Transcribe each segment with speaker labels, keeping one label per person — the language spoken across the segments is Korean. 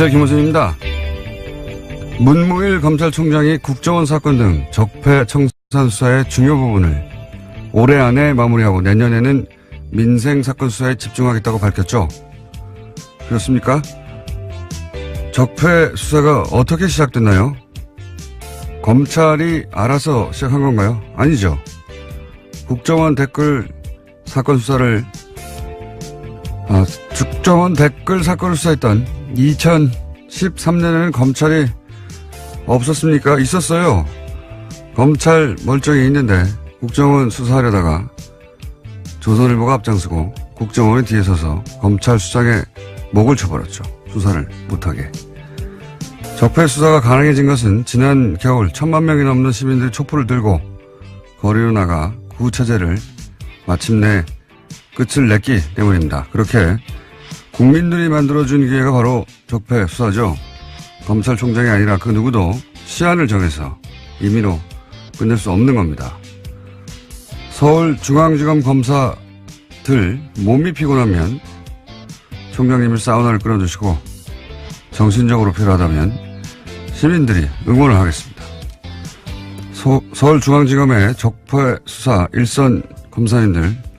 Speaker 1: 안녕하세요. 김호준입니다. 문무일 검찰총장이 국정원 사건 등 적폐 청산 수사의 중요 부분을 올해 안에 마무리하고 내년에는 민생 사건 수사에 집중하겠다고 밝혔죠. 그렇습니까? 적폐 수사가 어떻게 시작됐나요? 검찰이 알아서 시작한 건가요? 아니죠. 국정원 댓글 사건 수사를 국정원 댓글 사건을 수사했던 2013년에는 검찰이 없었습니까? 있었어요. 검찰 멀쩡히 있는데 국정원 수사하려다가 조선일보가 앞장서고 국정원이 뒤에 서서 검찰 수장의 목을 쳐버렸죠. 수사를 못하게. 적폐 수사가 가능해진 것은 지난 겨울 1,000만 명이 넘는 시민들이 촛불을 들고 거리로 나가 구체제를 마침내 끝을 냈기 때문입니다. 그렇게 국민들이 만들어준 기회가 바로 적폐 수사죠. 검찰총장이 아니라 그 누구도 시한을 정해서 임의로 끝낼 수 없는 겁니다. 서울중앙지검 검사들 몸이 피곤하면 총장님이 사우나를 끓여주시고 정신적으로 필요하다면 시민들이 응원을 하겠습니다. 서울중앙지검의 적폐 수사 일선 검사님들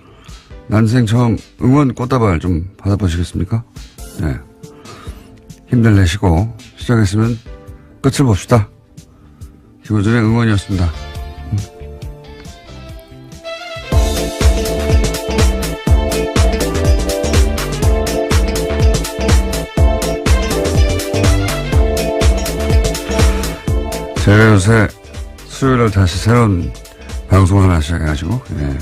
Speaker 1: 난생 처음 응원 꽃다발 좀 받아보시겠습니까? 네. 힘들 내시고 시작했으면 끝을 봅시다. 김호준의 응원이었습니다. 제가 요새 수요일날 다시 새로운 방송을 하나 시작해가지고, 예.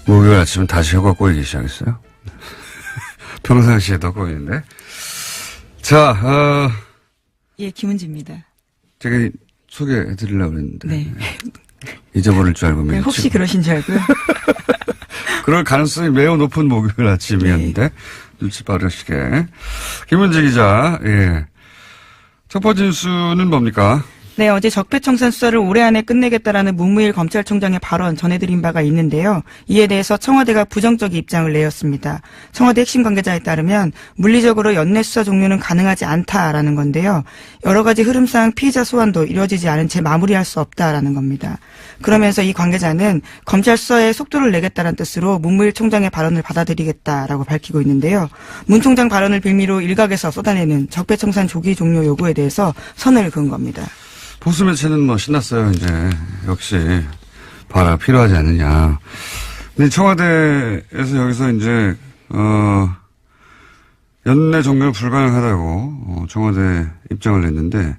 Speaker 1: 목요일 아침은 다시 혀가 꼬이기 시작했어요. 평상시에도 꼬이는데. 자,
Speaker 2: 예, 김은지입니다.
Speaker 1: 제가 소개해드리려고 했는데.
Speaker 2: 네.
Speaker 1: 잊어버릴 줄 알고.
Speaker 2: 네, 혹시 그러신 줄 알고요.
Speaker 1: 그럴 가능성이 매우 높은 목요일 아침이었는데. 네. 눈치 빠르시게. 김은지 기자, 예. 첫 번째 뉴스는 뭡니까?
Speaker 2: 네, 어제 적폐청산 수사를 올해 안에 끝내겠다라는 문무일 검찰총장의 발언 전해드린 바가 있는데요. 이에 대해서 청와대가 부정적 입장을 내었습니다. 청와대 핵심 관계자에 따르면 물리적으로 연내 수사 종료는 가능하지 않다라는 건데요. 여러 가지 흐름상 피의자 소환도 이루어지지 않은 채 마무리할 수 없다라는 겁니다. 그러면서 이 관계자는 검찰 수사에 속도를 내겠다는 뜻으로 문무일 총장의 발언을 받아들이겠다라고 밝히고 있는데요. 문 총장 발언을 빌미로 일각에서 쏟아내는 적폐청산 조기 종료 요구에 대해서 선을 그은 겁니다.
Speaker 1: 보수 매체는 뭐 신났어요, 이제. 역시, 봐라, 필요하지 않느냐. 근데 청와대에서 여기서 이제, 연내 종료 불가능하다고, 청와대 입장을 냈는데,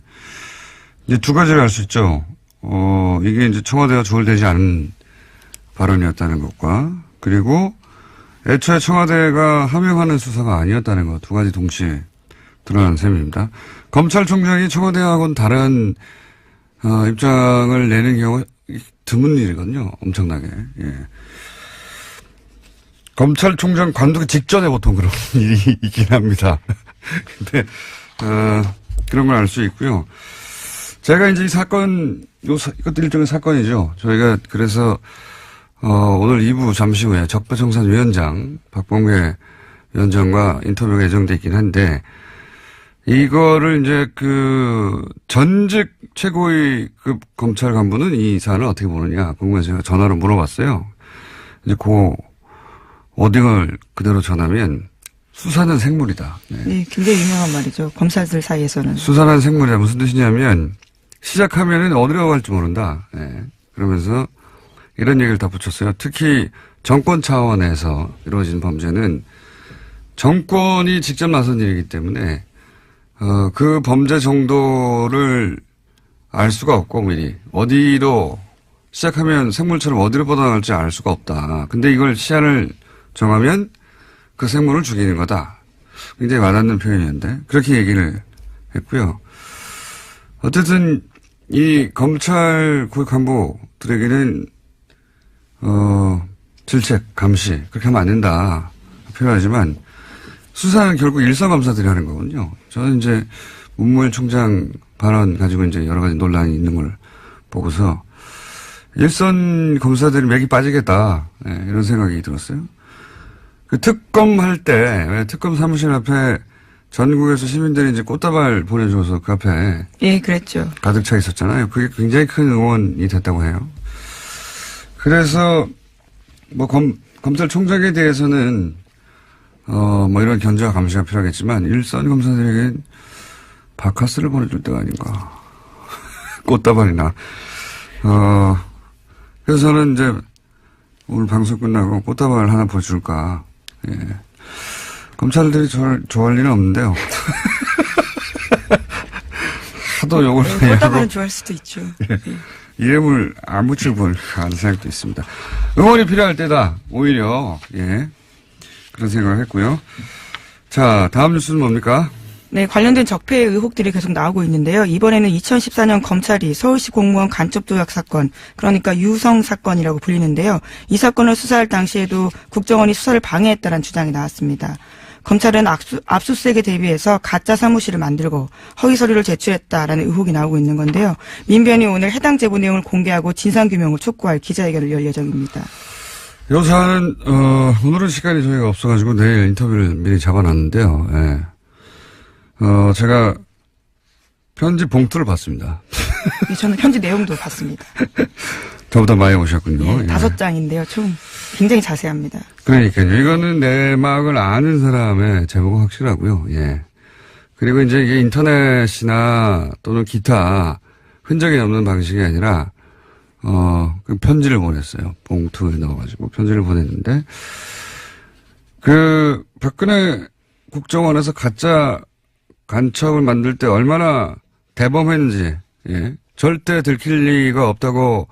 Speaker 1: 이제 두 가지를 알 수 있죠. 이게 이제 청와대가 조율되지 않은 발언이었다는 것과, 그리고 애초에 청와대가 함용하는 수사가 아니었다는 것, 두 가지 동시에 드러난 셈입니다. 검찰총장이 청와대하고는 다른 입장을 내는 경우가 드문 일이거든요. 엄청나게. 예. 검찰총장 관두기 직전에 보통 그런 일이 있긴 합니다. 근데, 그런 걸 알 수 있고요. 제가 이제 이 사건, 이것도 일종의 사건이죠. 저희가 그래서, 오늘 2부 잠시 후에 적폐청산위원장 박범계 위원장과 인터뷰가 예정돼 있긴 한데, 이거를 이제 전직 최고위급 검찰 간부는 이 사안을 어떻게 보느냐 궁금해서 제가 전화로 물어봤어요. 이제 워딩을 그대로 전하면 수사는 생물이다. 네.
Speaker 2: 네, 굉장히 유명한 말이죠. 검사들 사이에서는.
Speaker 1: 수사는 생물이다. 무슨 뜻이냐면 시작하면은 어디로 갈지 모른다. 네. 그러면서 이런 얘기를 다 붙였어요. 특히 정권 차원에서 이루어진 범죄는 정권이 직접 나선 일이기 때문에 그 범죄 정도를 알 수가 없고, 미리. 어디로, 시작하면 생물처럼 어디로 뻗어나갈지 알 수가 없다. 근데 이걸 시한을 정하면 그 생물을 죽이는 거다. 굉장히 와닿는 표현이었는데, 그렇게 얘기를 했고요. 어쨌든, 이 검찰 고위 간부들에게는, 질책, 감시, 그렇게 하면 안 된다. 표현하지만, 수사는 결국 일선 검사들이 하는 거거든요. 저는 이제 문무일 총장 발언 가지고 이제 여러 가지 논란이 있는 걸 보고서 일선 검사들이 맥이 빠지겠다. 네, 이런 생각이 들었어요. 그 특검 할 때, 왜 특검 사무실 앞에 전국에서 시민들이 이제 꽃다발 보내줘서 그 앞에
Speaker 2: 예, 그랬죠.
Speaker 1: 가득 차 있었잖아요. 그게 굉장히 큰 응원이 됐다고 해요. 그래서 뭐 검찰총장에 대해서는 뭐 이런 견제와 감시가 필요하겠지만 일선 검사들에겐 바카스를 보내줄 때가 아닌가. 꽃다발이나. 그래서 저는 이제 오늘 방송 끝나고 꽃다발 하나 보여줄까. 예. 검찰들이 저를 좋아할 일은 없는데요. 하도 욕을 많이 하고.
Speaker 2: 꽃다발은 좋아할 수도 있죠. 예.
Speaker 1: 이름을 안 붙일 뻔 하는 생각도 있습니다. 응원이 필요할 때다. 오히려 예 그런 생각을 했고요. 자, 다음 뉴스는 뭡니까?
Speaker 2: 네, 관련된 적폐 의혹들이 계속 나오고 있는데요. 이번에는 2014년 검찰이 서울시 공무원 간첩 조작 사건, 그러니까 유성 사건이라고 불리는데요. 이 사건을 수사할 당시에도 국정원이 수사를 방해했다는 주장이 나왔습니다. 검찰은 압수수색에 대비해서 가짜 사무실을 만들고 허위 서류를 제출했다라는 의혹이 나오고 있는 건데요. 민변이 오늘 해당 제보 내용을 공개하고 진상규명을 촉구할 기자회견을 열 예정입니다.
Speaker 1: 이 사안은 오늘은 시간이 저희가 없어가지고 내일 인터뷰를 미리 잡아놨는데요. 예. 제가 편지 봉투를 봤습니다.
Speaker 2: 네, 저는 편지 내용도 봤습니다.
Speaker 1: 저보다 많이 오셨군요.
Speaker 2: 예, 5장인데요. 총 굉장히 자세합니다.
Speaker 1: 그러니까요. 이거는 내막을 아는 사람의 제보가 확실하고요. 예. 그리고 이제 이게 인터넷이나 또는 기타 흔적이 없는 방식이 아니라 그 편지를 보냈어요. 봉투에 넣어가지고 편지를 보냈는데 그 박근혜 국정원에서 가짜 간첩을 만들 때 얼마나 대범했는지, 예. 절대 들킬 리가 없다고,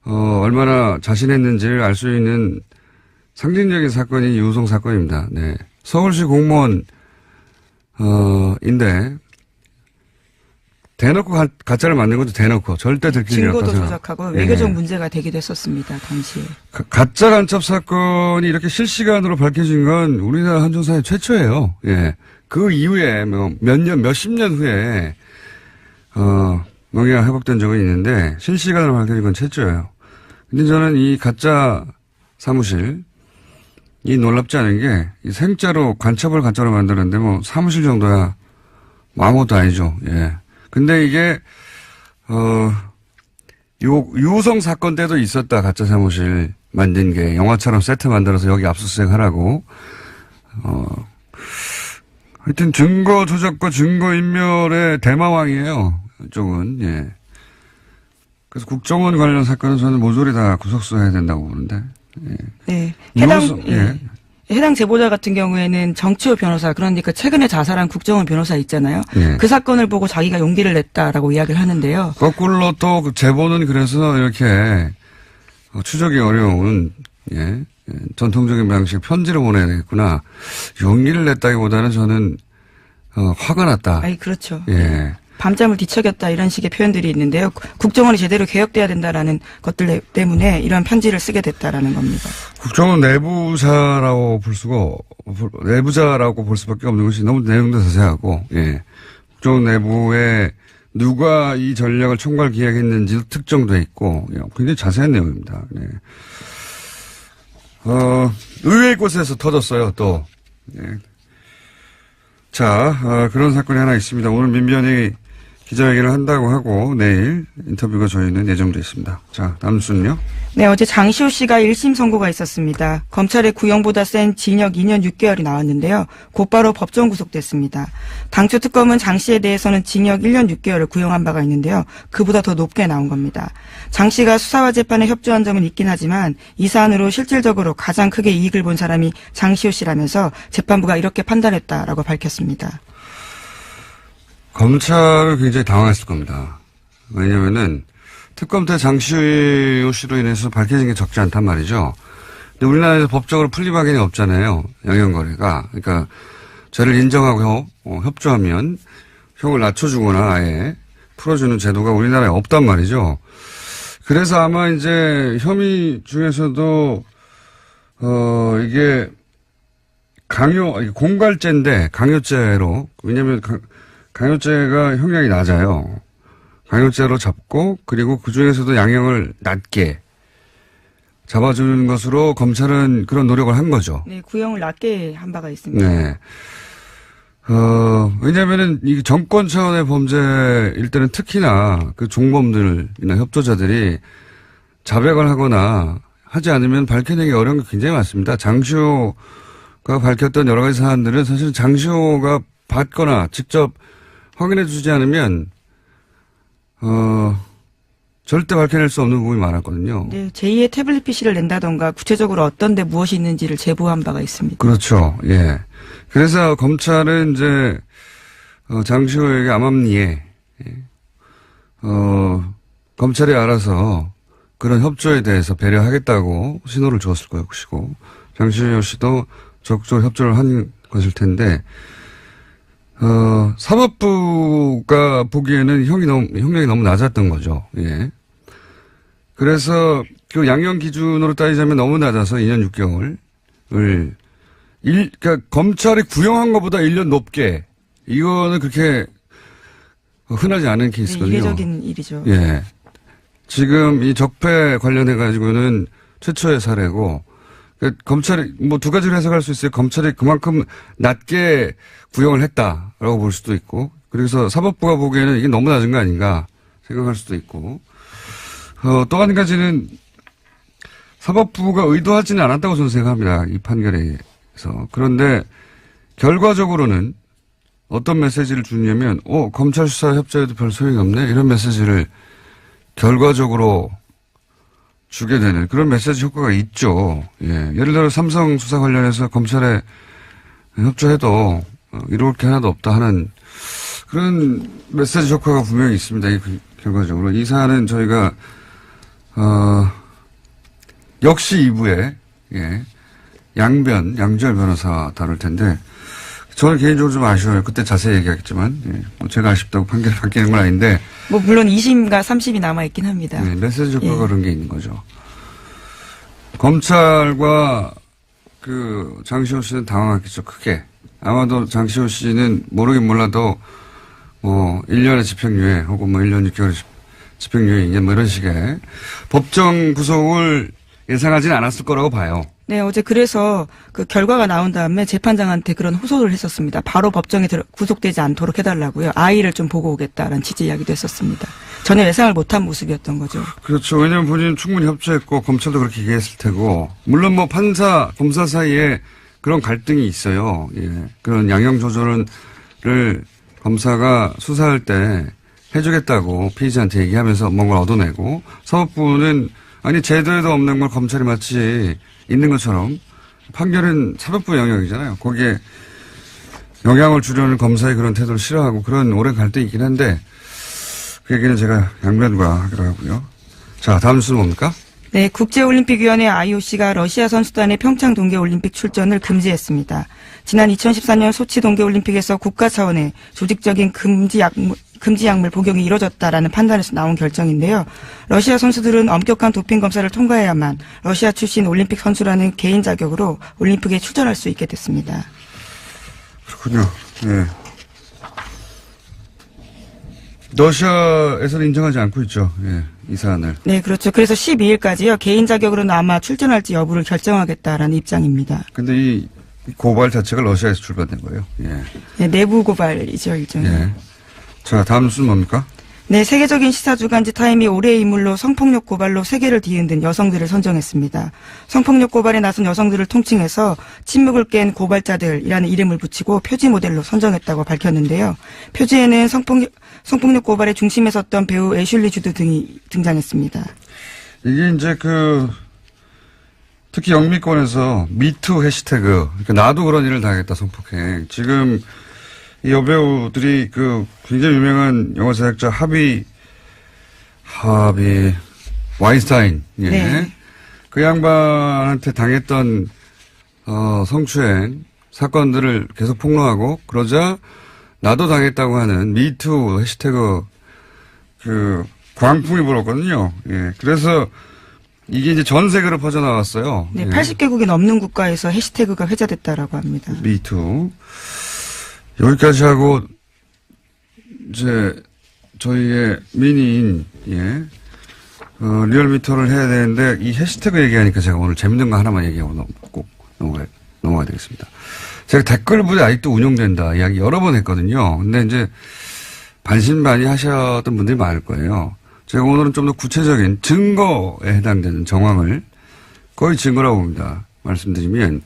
Speaker 1: 얼마나 자신했는지를 알 수 있는 상징적인 사건이 유성 사건입니다. 네. 서울시 공무원, 인데, 대놓고 가짜를 만든 것도 대놓고 절대 들킬 리 없다.
Speaker 2: 증거도 조작하고 외교적 문제가 되기도 했었습니다. 당시에.
Speaker 1: 가짜 간첩 사건이 이렇게 실시간으로 밝혀진 건 우리나라 한정사회 최초예요. 예. 그 이후에 몇십 년 후에 명예가 회복된 적은 있는데 실시간으로 밝혀진 건 최초예요. 근데 저는 이 가짜 사무실 이 놀랍지 않은 게 이 생자로 간첩을 가짜로 만드는데 뭐 사무실 정도야 뭐 아무것도 아니죠. 예. 근데 이게 유성 사건 때도 있었다. 가짜 사무실 만든 게 영화처럼 세트 만들어서 여기 압수수색 하라고. 하여튼 증거 조작과 증거 인멸의 대마왕이에요. 이쪽은. 예. 그래서 국정원 관련 사건은 저는 모조리 다 구속수해야 된다고 보는데. 예.
Speaker 2: 네.
Speaker 1: 예.
Speaker 2: 해당 제보자 같은 경우에는 정치호 변호사, 그러니까 최근에 자살한 국정원 변호사 있잖아요.
Speaker 1: 예.
Speaker 2: 그 사건을 보고 자기가 용기를 냈다라고 이야기를 하는데요.
Speaker 1: 거꾸로 또 그 제보는 그래서 이렇게 추적이 어려운 예. 전통적인 방식 편지를 보내야 되겠구나. 용기를 냈다기보다는 저는 화가 났다.
Speaker 2: 아니 그렇죠.
Speaker 1: 예.
Speaker 2: 밤잠을 뒤척였다 이런 식의 표현들이 있는데요. 국정원이 제대로 개혁돼야 된다라는 것들 때문에 이런 편지를 쓰게 됐다라는 겁니다.
Speaker 1: 국정원 내부자라고 볼 수밖에 없는 것이 너무 내용도 자세하고, 예. 국정원 내부에 누가 이 전략을 총괄 기획했는지도 특정돼 있고, 예. 굉장히 자세한 내용입니다. 예. 의외의 곳에서 터졌어요, 또. 예. 자, 그런 사건이 하나 있습니다. 오늘 민변이 기자회견을 한다고 하고 내일 인터뷰가 저희는 예정돼 있습니다. 자, 다음 순요.
Speaker 2: 네, 어제 장시호 씨가 1심 선고가 있었습니다. 검찰의 구형보다 센 징역 2년 6개월이 나왔는데요. 곧바로 법정 구속됐습니다. 당초 특검은 장 씨에 대해서는 징역 1년 6개월을 구형한 바가 있는데요. 그보다 더 높게 나온 겁니다. 장 씨가 수사와 재판에 협조한 점은 있긴 하지만 이 사안으로 실질적으로 가장 크게 이익을 본 사람이 장시호 씨라면서 재판부가 이렇게 판단했다라고 밝혔습니다.
Speaker 1: 검찰은 굉장히 당황했을 겁니다. 왜냐면은 특검 때 장시호 씨로 인해서 밝혀진 게 적지 않단 말이죠. 근데 우리나라에서 법적으로 풀리박이 없잖아요. 영향거래가. 그러니까 죄를 인정하고 협조하면 형을 낮춰주거나 아예 풀어주는 제도가 우리나라에 없단 말이죠. 그래서 아마 이제 혐의 중에서도 이게 공갈죄인데 강요죄로, 왜냐면 강요죄가 형량이 낮아요. 강요죄로 잡고 그리고 그중에서도 양형을 낮게 잡아주는 것으로 검찰은 그런 노력을 한 거죠.
Speaker 2: 네, 구형을 낮게 한 바가 있습니다.
Speaker 1: 네. 왜냐면은 이 정권 차원의 범죄일 때는 특히나 그 종범들이나 협조자들이 자백을 하거나 하지 않으면 밝혀내기 어려운 게 굉장히 많습니다. 장시호가 밝혔던 여러 가지 사안들은 사실은 장시호가 받거나 직접 확인해 주지 않으면, 절대 밝혀낼 수 없는 부분이 많았거든요.
Speaker 2: 네, 제2의 태블릿 PC를 낸다던가 구체적으로 어떤 데 무엇이 있는지를 제보한 바가 있습니다.
Speaker 1: 그렇죠. 예. 그래서 검찰은 이제 장시호에게 암암리에 검찰이 알아서 그런 협조에 대해서 배려하겠다고 신호를 주었을 것이고 장시호 씨도 적극적으로 협조를 한 것일 텐데 사법부가 보기에는 형량이 너무 낮았던 거죠. 예. 그래서 그 양형 기준으로 따지자면 너무 낮아서 2년 6개월을 그러니까 검찰이 구형한 것보다 1년 높게 이거는 그렇게 흔하지 않은 케이스거든요.
Speaker 2: 네, 이례적인 일이죠.
Speaker 1: 예. 지금 이 적폐 관련해 가지고는 최초의 사례고 그러니까 검찰이 뭐 두 가지로 해석할 수 있어요. 검찰이 그만큼 낮게 구형을 했다라고 볼 수도 있고 그래서 사법부가 보기에는 이게 너무 낮은 거 아닌가 생각할 수도 있고 또 한 가지는 사법부가 의도하지는 않았다고 저는 생각합니다. 이 판결에서. 그런데 결과적으로는 어떤 메시지를 주냐면 검찰 수사 협조에도 별 소용이 없네 이런 메시지를 결과적으로 주게 되는 그런 메시지 효과가 있죠. 예. 예를 들어 삼성 수사 관련해서 검찰에 협조해도 이룰 게 하나도 없다 하는 그런 메시지 효과가 분명히 있습니다. 결과적으로. 이 사안은 저희가 역시 2부에 예. 양지열 변호사 다룰 텐데 저는 개인적으로 좀 아쉬워요. 그때 자세히 얘기하겠지만 예. 뭐 제가 아쉽다고 판결이 바뀌는 건 아닌데
Speaker 2: 뭐 물론 2심과 3심이 남아있긴 합니다.
Speaker 1: 네, 메시지 효과가
Speaker 2: 예.
Speaker 1: 그런 게 있는 거죠. 검찰과 그 장시호 씨는 당황했겠죠. 크게. 아마도 장시호 씨는 모르긴 몰라도 뭐 1년의 집행유예 혹은 뭐 1년 6개월의 집행유예 뭐 이런 식의 법정 구속을 예상하지는 않았을 거라고 봐요.
Speaker 2: 네, 어제 그래서 그 결과가 나온 다음에 재판장한테 그런 호소를 했었습니다. 바로 법정에 구속되지 않도록 해달라고요. 아이를 좀 보고 오겠다라는 취지 이야기도 했었습니다. 전혀 예상을 못한 모습이었던 거죠.
Speaker 1: 그렇죠. 왜냐하면 본인은 충분히 협조했고 검찰도 그렇게 얘기했을 테고 물론 뭐 판사, 검사 사이에 그런 갈등이 있어요. 예. 그런 양형 조절을 검사가 수사할 때 해주겠다고 피의자한테 얘기하면서 뭔가 얻어내고 사법부는 아니 제도에도 없는 걸 검찰이 마치 있는 것처럼 판결은 사법부 영역이잖아요. 거기에 영향을 주려는 검사의 그런 태도를 싫어하고 그런 오랜 갈등이 있긴 한데 그 얘기는 제가 양변과 하기로 하고요. 자, 다음 뉴스는 뭡니까?
Speaker 2: 네, 국제올림픽위원회 IOC가 러시아 선수단의 평창 동계올림픽 출전을 금지했습니다. 지난 2014년 소치 동계올림픽에서 국가 차원의 조직적인 금지 약물 복용이 이뤄졌다라는 판단에서 나온 결정인데요. 러시아 선수들은 엄격한 도핑 검사를 통과해야만 러시아 출신 올림픽 선수라는 개인 자격으로 올림픽에 출전할 수 있게 됐습니다.
Speaker 1: 그렇군요. 네. 러시아에서는 인정하지 않고 있죠. 예, 이 사안을.
Speaker 2: 네, 그렇죠. 그래서 12일까지요. 개인 자격으로는 아마 출전할지 여부를 결정하겠다라는 입장입니다.
Speaker 1: 근데 이 고발 자체가 러시아에서 출발된 거예요. 예.
Speaker 2: 네, 내부 고발이죠, 일종의.
Speaker 1: 예. 자, 다음 뉴스는 뭡니까?
Speaker 2: 네, 세계적인 시사주간지 타임이 올해의 인물로 성폭력 고발로 세계를 뒤흔든 여성들을 선정했습니다. 성폭력 고발에 나선 여성들을 통칭해서 침묵을 깬 고발자들이라는 이름을 붙이고 표지 모델로 선정했다고 밝혔는데요. 표지에는 성폭력 고발의 중심에 섰던 배우 애슐리 주드 등이 등장했습니다.
Speaker 1: 이게 이제 특히 영미권에서 미투 해시태그, 그러니까 나도 그런 일을 당했다, 성폭행. 지금 이 여배우들이 굉장히 유명한 영화 제작자 하비 와인스타인, 예.
Speaker 2: 네.
Speaker 1: 그 양반한테 당했던 성추행 사건들을 계속 폭로하고 그러자 나도 당했다고 하는 미투 해시태그 광풍이 불었거든요. 예. 그래서 이게 이제 전 세계로 퍼져나왔어요.
Speaker 2: 네,
Speaker 1: 예.
Speaker 2: 80개국이 넘는 국가에서 해시태그가 회자됐다라고 합니다.
Speaker 1: 미투. 여기까지 하고 이제 저희의 미니인 리얼미터를 해야 되는데 이 해시태그 얘기하니까 제가 오늘 재밌는 거 하나만 얘기하고 꼭 넘어가야 되겠습니다. 제가 댓글 부대 아직도 운영된다 이야기 여러 번 했거든요. 근데 이제 반신반의 하셨던 분들이 많을 거예요. 제가 오늘은 좀 더 구체적인 증거에 해당되는 정황을 거의 증거라고 봅니다. 말씀드리면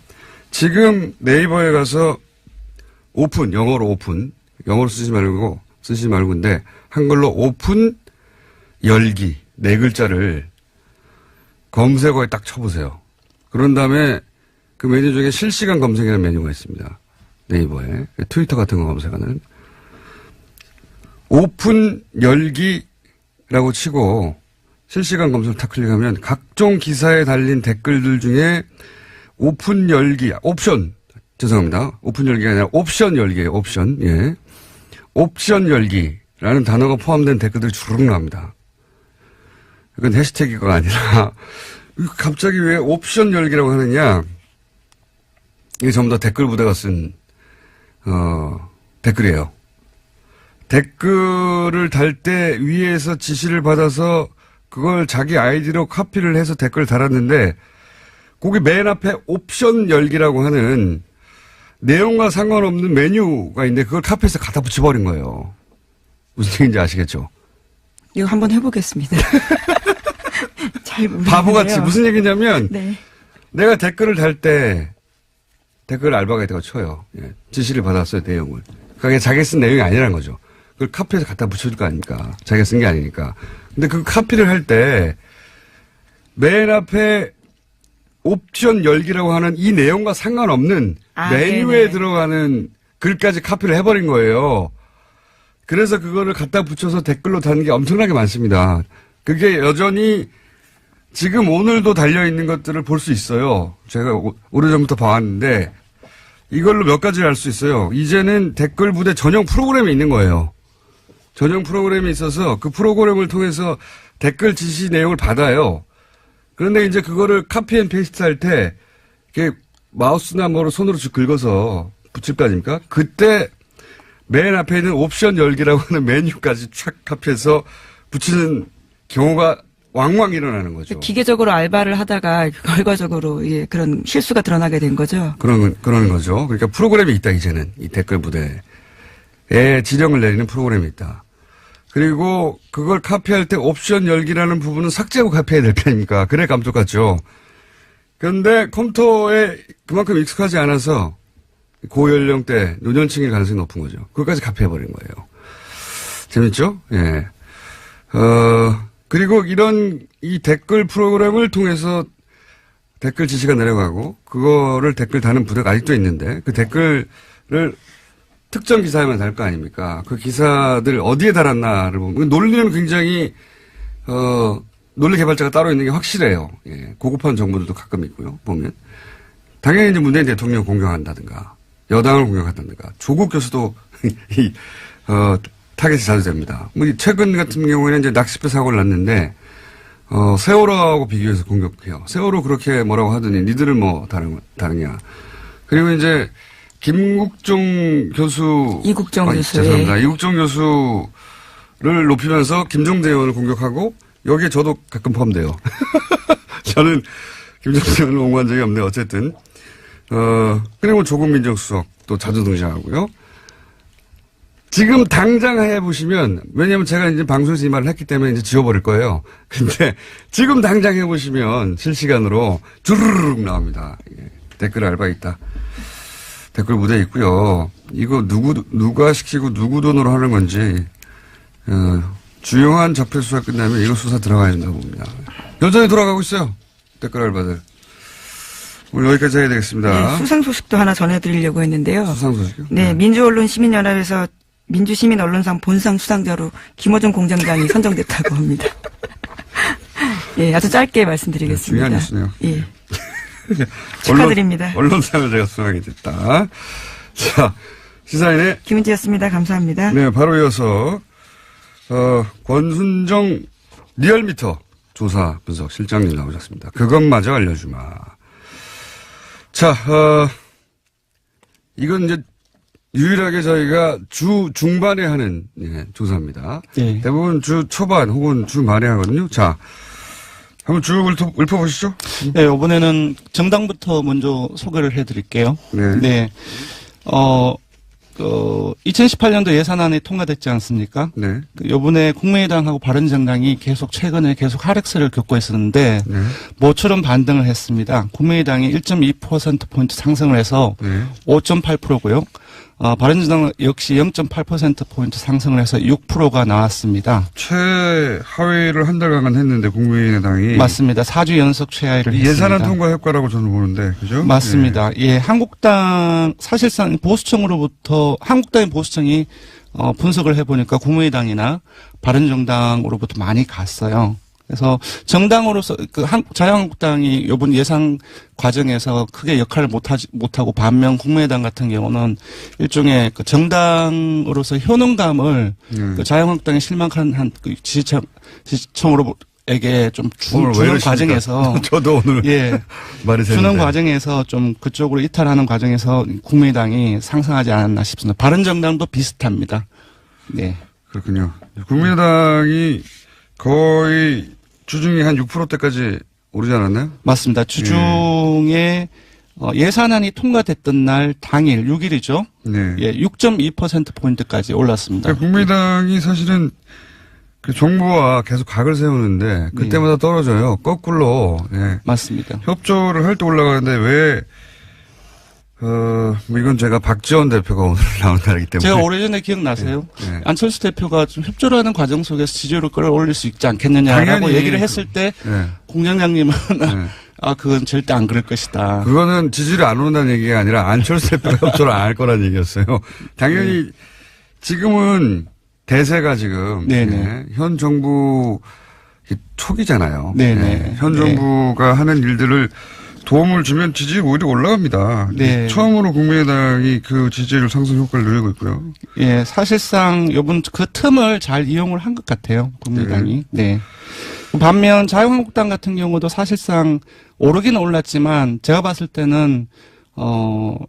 Speaker 1: 지금 네이버에 가서 오픈, 영어로 오픈, 영어로 쓰지 말고인데 한글로 오픈 열기 네 글자를 검색어에 딱 쳐보세요. 그런 다음에 그 메뉴 중에 실시간 검색이라는 메뉴가 있습니다. 네이버에. 트위터 같은 거 검색하는. 오픈 열기라고 치고 실시간 검색을 탁 클릭하면 각종 기사에 달린 댓글들 중에 오픈 열기, 옵션. 죄송합니다. 오픈 열기가 아니라 옵션 열기예요. 옵션. 예. 옵션 열기라는 단어가 포함된 댓글들이 주르륵 나옵니다. 이건 해시태그가 아니라 갑자기 왜 옵션 열기라고 하느냐. 이게 전부 다 댓글 부대가 쓴 댓글이에요. 댓글을 달 때 위에서 지시를 받아서 그걸 자기 아이디로 카피를 해서 댓글을 달았는데 거기 맨 앞에 옵션 열기라고 하는 내용과 상관없는 메뉴가 있는데 그걸 카피해서 갖다 붙여버린 거예요. 무슨 얘기인지 아시겠죠?
Speaker 2: 이거 한번 해보겠습니다. 잘 모르겠네요.
Speaker 1: 바보같이 무슨 얘기냐면
Speaker 2: 네.
Speaker 1: 내가 댓글을 달 때 댓글 알바가이드가 쳐요. 예. 지시를 받았어요. 내용을. 그게 자기가 쓴 내용이 아니라는 거죠. 그걸 카피해서 갖다 붙여줄 거 아닙니까? 자기가 쓴 게 아니니까. 근데 그 카피를 할 때 맨 앞에 옵션 열기라고 하는 이 내용과 상관없는 메뉴에
Speaker 2: 네네.
Speaker 1: 들어가는 글까지 카피를 해버린 거예요. 그래서 그거를 갖다 붙여서 댓글로 다는 게 엄청나게 많습니다. 그게 여전히 지금 오늘도 달려있는 것들을 볼 수 있어요. 제가 오래전부터 봐왔는데 이걸로 몇 가지를 알 수 있어요. 이제는 댓글 부대 전용 프로그램이 있는 거예요. 전용 프로그램이 있어서 그 프로그램을 통해서 댓글 지시 내용을 받아요. 그런데 이제 그거를 카피 앤 페이스트 할 때 이렇게 마우스나 뭐로 손으로 쭉 긁어서 붙일 거 아닙니까? 그때 맨 앞에 있는 옵션 열기라고 하는 메뉴까지 촥 카피해서 붙이는 경우가 왕왕 일어나는 거죠.
Speaker 2: 기계적으로 알바를 하다가 결과적으로 예, 그런 실수가 드러나게 된 거죠.
Speaker 1: 그러는 거죠. 그러니까 프로그램이 있다, 이제는. 이 댓글 부대에 지령을 내리는 프로그램이 있다. 그리고 그걸 카피할 때 옵션 열기라는 부분은 삭제하고 카피해야 될 거 아닙니까? 그래 감쪽같죠. 그런데 컴퓨터에 그만큼 익숙하지 않아서 고연령대 노년층일 가능성이 높은 거죠. 그것까지 카피해버린 거예요. 재밌죠? 예. 그리고 이 댓글 프로그램을 통해서 댓글 지시가 내려가고, 그거를 댓글 다는 부대가 아직도 있는데, 그 댓글을 특정 기사에만 달 거 아닙니까? 그 기사들 어디에 달았나를 보면, 논리는 굉장히, 논리 개발자가 따로 있는 게 확실해요. 예. 고급한 정보들도 가끔 있고요, 보면. 당연히 이제 문재인 대통령 공격한다든가, 여당을 공격한다든가, 조국 교수도, 타겟이 자주 됩니다. 최근 같은 경우에는 이제 낚싯배 사고를 났는데, 세월호하고 비교해서 공격해요. 세월호 그렇게 뭐라고 하더니 니들은 뭐 다르냐. 그리고 이제 김국종 교수.
Speaker 2: 이국종 교수.
Speaker 1: 죄송합니다. 이국종 교수를 높이면서 김종대 의원을 공격하고 여기에 저도 가끔 포함돼요. 저는 김종대 의원을 옹호한 적이 없는데 어쨌든. 그리고 조국 민정수석도 자주 등장하고요. 지금 당장 해보시면, 왜냐면 제가 이제 방송에서 이 말을 했기 때문에 이제 지워버릴 거예요. 근데 지금 당장 해보시면 실시간으로 주르륵 나옵니다. 예. 댓글 알바 있다. 댓글 무대 있고요. 이거 누가 시키고 누구 돈으로 하는 건지, 주요한 적폐 수사 끝나면 이거 수사 들어가야 된다고 봅니다. 여전히 돌아가고 있어요. 댓글 알바들. 오늘 여기까지 해야 되겠습니다.
Speaker 2: 네, 수상 소식도 하나 전해드리려고 했는데요.
Speaker 1: 수상 소식이요?
Speaker 2: 네, 민주언론시민연합에서 민주시민언론상 본상 수상자로 김어준 공장장이 선정됐다고 합니다. 예, 아주 짧게 말씀드리겠습니다.
Speaker 1: 네, 중요한 뉴스네요.
Speaker 2: 예. 축하드립니다.
Speaker 1: 언론상을 제가 수상하게 됐다. 자, 시사인의
Speaker 2: 김은지였습니다. 감사합니다.
Speaker 1: 네, 바로 이어서 권순정 리얼미터 조사 분석 실장님 나오셨습니다. 그것마저 알려주마. 자, 이건 이제 유일하게 저희가 주 중반에 하는 조사입니다.
Speaker 3: 네.
Speaker 1: 대부분 주 초반 혹은 주 말에 하거든요. 자, 한번 쭉 읊어보시죠.
Speaker 3: 네, 이번에는 정당부터 먼저 소개를 해드릴게요.
Speaker 1: 네.
Speaker 3: 2018년도 예산안이 통과됐지 않습니까?
Speaker 1: 네.
Speaker 3: 요번에 국민의당하고 바른정당이 최근에 계속 하락세를 겪고 있었는데,
Speaker 1: 네.
Speaker 3: 모처럼 반등을 했습니다. 국민의당이 1.2%포인트 상승을 해서
Speaker 1: 네.
Speaker 3: 5.8%고요. 바른정당 역시 0.8%포인트 상승을 해서 6%가 나왔습니다.
Speaker 1: 최하위를 한 달간 했는데 국민의당이.
Speaker 3: 맞습니다. 4주 연속 최하위를 했습니다.
Speaker 1: 예산안 통과 효과라고 저는 보는데, 그죠?
Speaker 3: 맞습니다. 예, 한국당, 사실상 한국당의 보수청이 분석을 해보니까 국민의당이나 바른정당으로부터 많이 갔어요. 그래서 정당으로서 자유한국당이 이번 예상 과정에서 크게 역할을 못하고 반면 국민의당 같은 경우는 일종의 정당으로서 효능감을 자유한국당에 실망한 지지층으로에게 좀 주는 과정에서
Speaker 1: 저도 오늘 말이
Speaker 3: 주는 과정에서 좀 그쪽으로 이탈하는 과정에서 국민의당이 상승하지 않았나 싶습니다. 바른정당도 비슷합니다. 네.
Speaker 1: 그렇군요. 국민의당이 거의 주중에 한 6%대까지 오르지 않았나요?
Speaker 3: 맞습니다. 주중에 예산안이 통과됐던 날 당일 6일이죠.
Speaker 1: 네.
Speaker 3: 예, 6.2%포인트까지 올랐습니다.
Speaker 1: 그러니까 국민의당이 사실은 그 정부와 계속 각을 세우는데 그때마다 떨어져요. 거꾸로. 예.
Speaker 3: 맞습니다.
Speaker 1: 협조를 할 때 올라가는데 왜 뭐 이건 제가 박지원 대표가 오늘 나온 날이기 때문에.
Speaker 3: 제가 오래전에 기억나세요?
Speaker 1: 네.
Speaker 3: 안철수 대표가 좀 협조를 하는 과정 속에서 지지율을 끌어올릴 수 있지 않겠느냐라고
Speaker 1: 당연히
Speaker 3: 얘기를 했을 때 공장장님은 그건 절대 안 그럴 것이다.
Speaker 1: 그거는 지지율이 안 오른다는 얘기가 아니라 안철수 대표가 협조를 안 할 거라는 얘기였어요. 당연히 지금은 대세가 지금 현 정부 초기잖아요. 현 정부가 하는 일들을 도움을 주면 지지율 오히려 올라갑니다.
Speaker 3: 네.
Speaker 1: 처음으로 국민의당이 그 지지율 상승 효과를 누리고 있고요.
Speaker 3: 예, 사실상 요번 그 틈을 잘 이용을 한 것 같아요. 국민의당이. 네. 반면 자유한국당 같은 경우도 사실상 오르기는 올랐지만 제가 봤을 때는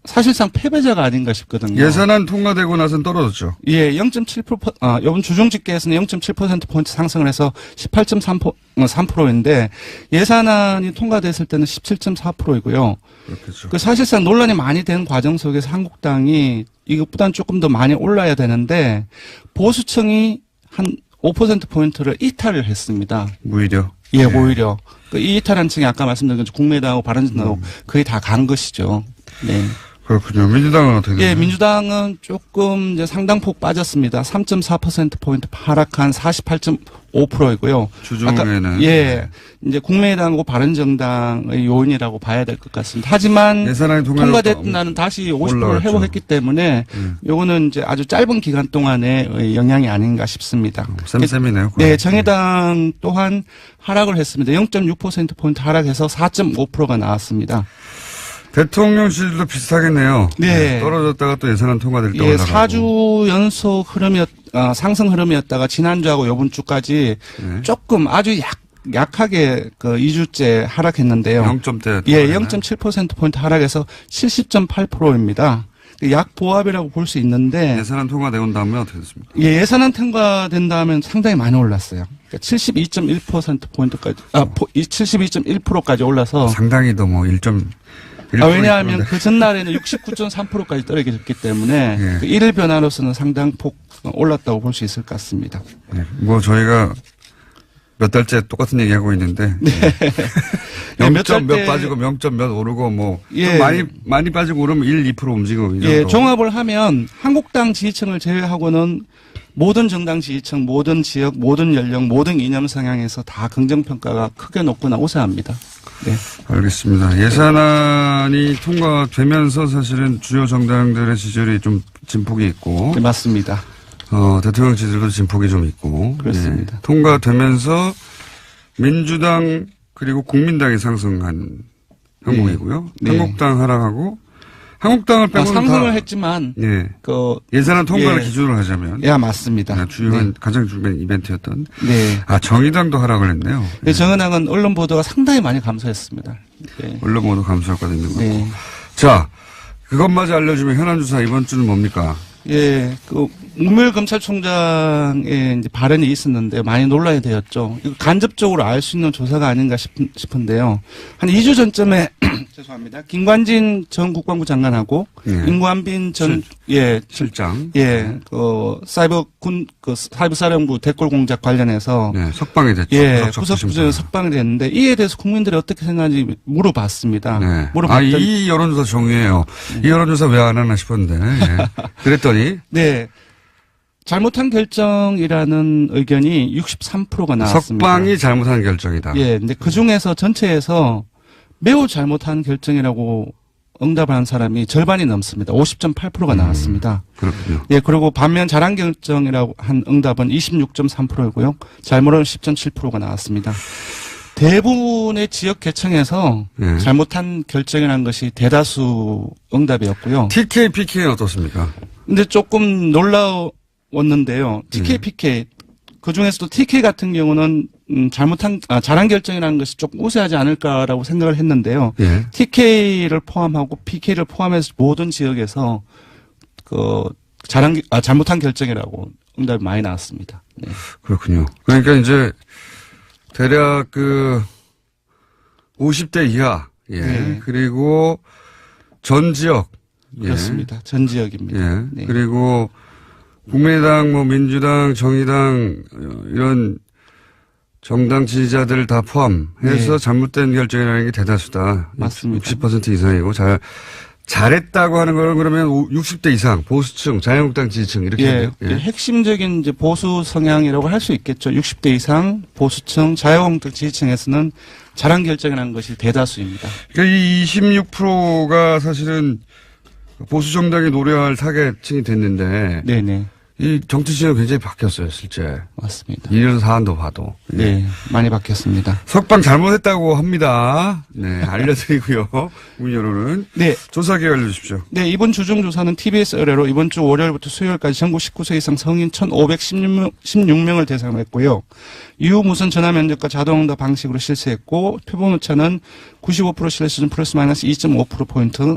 Speaker 3: 사실상 패배자가 아닌가 싶거든요.
Speaker 1: 예산안 통과되고 나서는 떨어졌죠.
Speaker 3: 예, 0.7%, 요번 주중 집계에서는 0.7%포인트 상승을 해서 18.3%인데 예산안이 통과됐을 때는 17.4%이고요.
Speaker 1: 그렇겠죠.
Speaker 3: 그 사실상 논란이 많이 된 과정 속에서 한국당이 이것보다는 조금 더 많이 올라야 되는데 보수층이 한 5%포인트를 이탈을 했습니다.
Speaker 1: 오히려.
Speaker 3: 예, 오히려. 이 이탈한 층이 아까 말씀드린 것처럼 국민의당하고 바른정당하고 거의 다 간 것이죠. 네.
Speaker 1: 그렇군요. 민주당은 어떻게 되나요?
Speaker 3: 예, 민주당은 조금 이제 상당폭 빠졌습니다. 3.4%포인트 하락한 48.5%이고요.
Speaker 1: 주중에는.
Speaker 3: 이제 국민의당하고 바른정당의 요인이라고 봐야 될 것 같습니다. 하지만
Speaker 1: 예산안이
Speaker 3: 통과됐던 날은 다시 50%를 회복했기 때문에 요거는 이제 아주 짧은 기간 동안의 영향이 아닌가 싶습니다.
Speaker 1: 쌤쌤이네요.
Speaker 3: 네, 정의당 또한 하락을 했습니다. 0.6%포인트 하락해서 4.5%가 나왔습니다.
Speaker 1: 대통령 지지도 비슷하겠네요.
Speaker 3: 네.
Speaker 1: 떨어졌다가 또 예산안 통과될 때
Speaker 3: 예,
Speaker 1: 올라가고.
Speaker 3: 4주 연속 상승 흐름이었다가 지난주하고 요번 주까지 조금 아주 약하게 2주째 하락했는데요.
Speaker 1: 0점대.
Speaker 3: 예, 0.7%포인트 하락해서 70.8%입니다. 약 보합이라고 볼 수 있는데.
Speaker 1: 예산안 통과되고 다음에 어떻게 됐습니까?
Speaker 3: 예, 예산안 통과된 다음에 상당히 많이 올랐어요. 그러니까 72.1%포인트까지, 72.1%까지 올라서.
Speaker 1: 상당히도 뭐 1.1%.
Speaker 3: 왜냐하면 그 전날에는 69.3%까지 떨어졌기 때문에 그 일일 변화로서는 상당폭 올랐다고 볼 수 있을 것 같습니다.
Speaker 1: 네. 뭐 저희가 몇 달째 똑같은 얘기하고 있는데 0점 몇 빠지고 0점 몇 오르고 뭐 좀 많이 빠지고 오르면 1, 2% 움직이고 이 정도.
Speaker 3: 종합을 하면 한국당 지지층을 제외하고는 모든 정당 지지층, 모든 지역, 모든 연령, 모든 이념 성향에서 다 긍정평가가 크게 높거나 우세합니다. 네.
Speaker 1: 알겠습니다. 예산안이 통과되면서 사실은 주요 정당들의 지지율이 좀 진폭이 있고.
Speaker 3: 네, 맞습니다.
Speaker 1: 대통령 지지율도 진폭이 좀 있고.
Speaker 3: 그렇습니다.
Speaker 1: 네. 통과되면서 민주당 그리고 국민당이 상승한 형국이고요.
Speaker 3: 네.
Speaker 1: 한국당 하락하고 한국당을 빼고는
Speaker 3: 상승을 했지만
Speaker 1: 예산안 통과를 기준으로 하자면
Speaker 3: 맞습니다.
Speaker 1: 주요한 가장 중요한 이벤트였던 정의당도 하락을 했네요.
Speaker 3: 네. 정의당은 언론 보도가 상당히 많이 감소했습니다. 네.
Speaker 1: 언론 보도 감소 효과도 있는 것 같고. 자, 그것마저 알려주면 현안 주사 이번 주는 뭡니까?
Speaker 3: 예, 문무일 검찰총장의 이제 발언이 있었는데 많이 논란이 되었죠. 이거 간접적으로 알 수 있는 조사가 아닌가 싶은데요. 한 2주 전쯤에 죄송합니다. 김관진 전 국방부 장관하고 임관빈 전
Speaker 1: 실장
Speaker 3: 사이버 사령부 댓글 공작 관련해서
Speaker 1: 석방이 됐죠.
Speaker 3: 구속부에 석방이 됐는데 이에 대해서 국민들이 어떻게 생각하는지 물어봤습니다.
Speaker 1: 이 여론조사 중요해요. 이 여론조사 왜 안 하나 싶었는데 그랬더니
Speaker 3: 잘못한 결정이라는 의견이 63%가 나왔습니다.
Speaker 1: 석방이 잘못한 결정이다.
Speaker 3: 근데 그 중에서 전체에서 매우 잘못한 결정이라고 응답한 사람이 절반이 넘습니다. 50.8%가 나왔습니다.
Speaker 1: 그렇군요.
Speaker 3: 그리고 반면 잘한 결정이라고 한 응답은 26.3%이고요. 잘못은 10.7%가 나왔습니다. 대부분의 지역 개청에서 잘못한 결정이라는 것이 대다수 응답이었고요.
Speaker 1: TK, PK는 어떻습니까?
Speaker 3: 근데 조금 놀라웠는데요. TK, PK 그 중에서도 TK 같은 경우는 잘한 결정이라는 것이 조금 우세하지 않을까라고 생각을 했는데요. TK를 포함하고 PK를 포함해서 모든 지역에서 잘못한 결정이라고 응답이 많이 나왔습니다. 네.
Speaker 1: 그렇군요. 그러니까 이제 대략 50대 이하, 그리고 전 지역,
Speaker 3: 그렇습니다. 전 지역입니다.
Speaker 1: 네. 그리고 국민의당, 민주당, 정의당 이런 정당 지지자들 다 포함해서 잘못된 결정이라는 게 대다수다.
Speaker 3: 맞습니다.
Speaker 1: 60% 이상이고 잘했다고 하는 걸 그러면 60대 이상 보수층, 자유한국당 지지층 이렇게 해요.
Speaker 3: 핵심적인 이제 보수 성향이라고 할 수 있겠죠. 60대 이상 보수층, 자유한국당 지지층에서는 잘한 결정이라는 것이 대다수입니다.
Speaker 1: 그러니까 이 26%가 사실은 보수 정당이 노려할 타겟층이 됐는데, 이 정치 진영 굉장히 바뀌었어요, 실제.
Speaker 3: 맞습니다.
Speaker 1: 이런 사안도 봐도.
Speaker 3: 많이 바뀌었습니다.
Speaker 1: 석방 잘못했다고 합니다. 알려드리고요. 국민 여론은. 조사 기회 알려주십시오.
Speaker 3: 이번 주중 조사는 TBS 의뢰로 이번 주 월요일부터 수요일까지 전국 19세 이상 성인 1,516명을 대상으로 했고요. 이후 무선 전화 면접과 자동응답 방식으로 실시했고, 표본 오차는 95% 신뢰 수준 플러스 마이너스 2.5%포인트,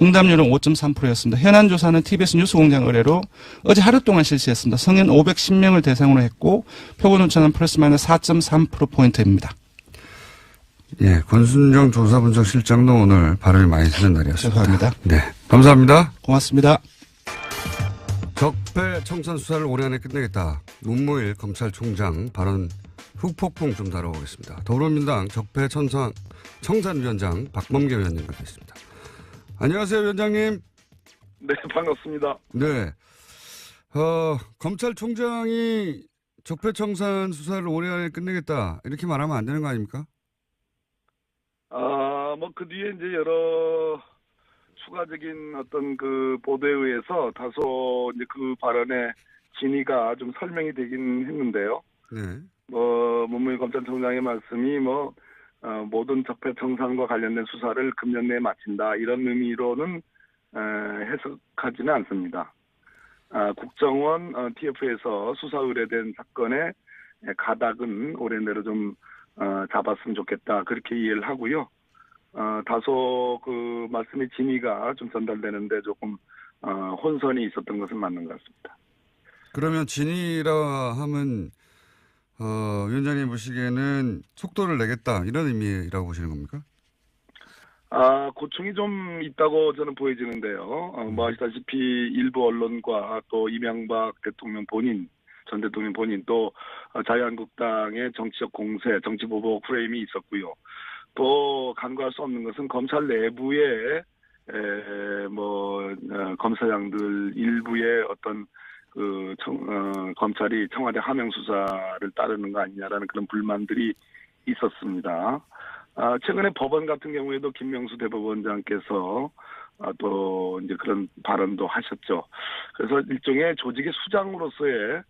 Speaker 3: 응답률은 5.3%였습니다. 현안 조사는 TBS 뉴스공장 의뢰로 어제 하루 동안 실시했습니다. 성인 510명을 대상으로 했고 표본 오차는 플러스 마이너스 4.3%포인트입니다.
Speaker 1: 권순정 조사분석실장도 오늘 발언이 많이 쓰는 날이었습니다.
Speaker 3: 죄송합니다.
Speaker 1: 감사합니다.
Speaker 3: 고맙습니다.
Speaker 1: 적폐 청산 수사를 올해 안에 끝내겠다. 문무일 검찰총장 발언 후폭풍 좀 다뤄보겠습니다. 더불어민주당 적폐 청산위원장 박범계 위원님 뵙겠습니다. 안녕하세요, 위원장님.
Speaker 4: 네, 반갑습니다.
Speaker 1: 검찰총장이 적폐청산 수사를 올해 안에 끝내겠다 이렇게 말하면 안 되는 거 아닙니까?
Speaker 4: 그 뒤에 이제 여러 추가적인 어떤 보도에 의해서 다소 이제 그 발언의 진위가 좀 설명이 되긴 했는데요. 문무일 검찰총장의 말씀이 모든 적폐청산과 관련된 수사를 금년 내에 마친다. 이런 의미로는 해석하지는 않습니다. 국정원 TF에서 수사 의뢰된 사건의 가닥은 올해 내로 좀 잡았으면 좋겠다. 그렇게 이해를 하고요. 다소 그 말씀의 진위가 좀 전달되는데 조금 혼선이 있었던 것은 맞는 것 같습니다.
Speaker 1: 그러면 진위라 하면 위원장님 보시기에는 속도를 내겠다 이런 의미라고 보시는 겁니까?
Speaker 4: 고충이 좀 있다고 저는 보여지는데요. 아시다시피 일부 언론과 또 이명박 대통령 전 대통령 본인 또 자유한국당의 정치적 공세, 정치보복 프레임이 있었고요. 또 간과할 수 없는 것은 검찰 내부에 검사장들 일부의 어떤 검찰이 청와대 하명 수사를 따르는 거 아니냐라는 그런 불만들이 있었습니다. 최근에 법원 같은 경우에도 김명수 대법원장께서 또 이제 그런 발언도 하셨죠. 그래서 일종의 조직의 수장으로서의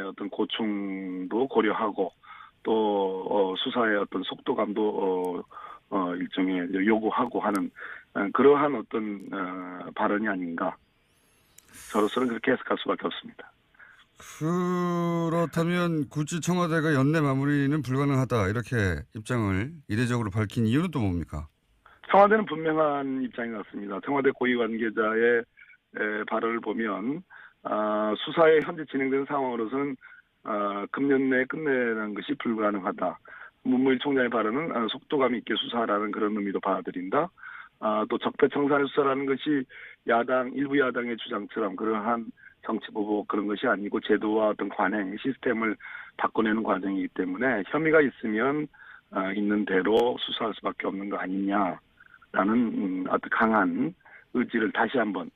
Speaker 4: 어떤 고충도 고려하고 또 수사의 어떤 속도감도 일종의 요구하고 하는 그러한 어떤 발언이 아닌가. 저로서는 그렇게 해석할 수밖에 없습니다.
Speaker 1: 그렇다면 굳이 청와대가 연내 마무리는 불가능하다 이렇게 입장을 이례적으로 밝힌 이유는 또 뭡니까?
Speaker 4: 청와대는 분명한 입장인 것 같습니다. 청와대 고위 관계자의 발언을 보면 수사에 현재 진행되는 상황으로서는 금년 내에 끝내는 것이 불가능하다. 문무일 총장의 발언은 속도감 있게 수사하라는 그런 의미도 받아들인다. 또 적폐청산의 수사라는 것이 일부 야당의 주장처럼 그러한 정치보복 그런 것이 아니고 제도와 어떤 관행, 시스템을 바꿔내는 과정이기 때문에 혐의가 있으면 있는 대로 수사할 수밖에 없는 거 아니냐라는 아주 강한 의지를 다시 한번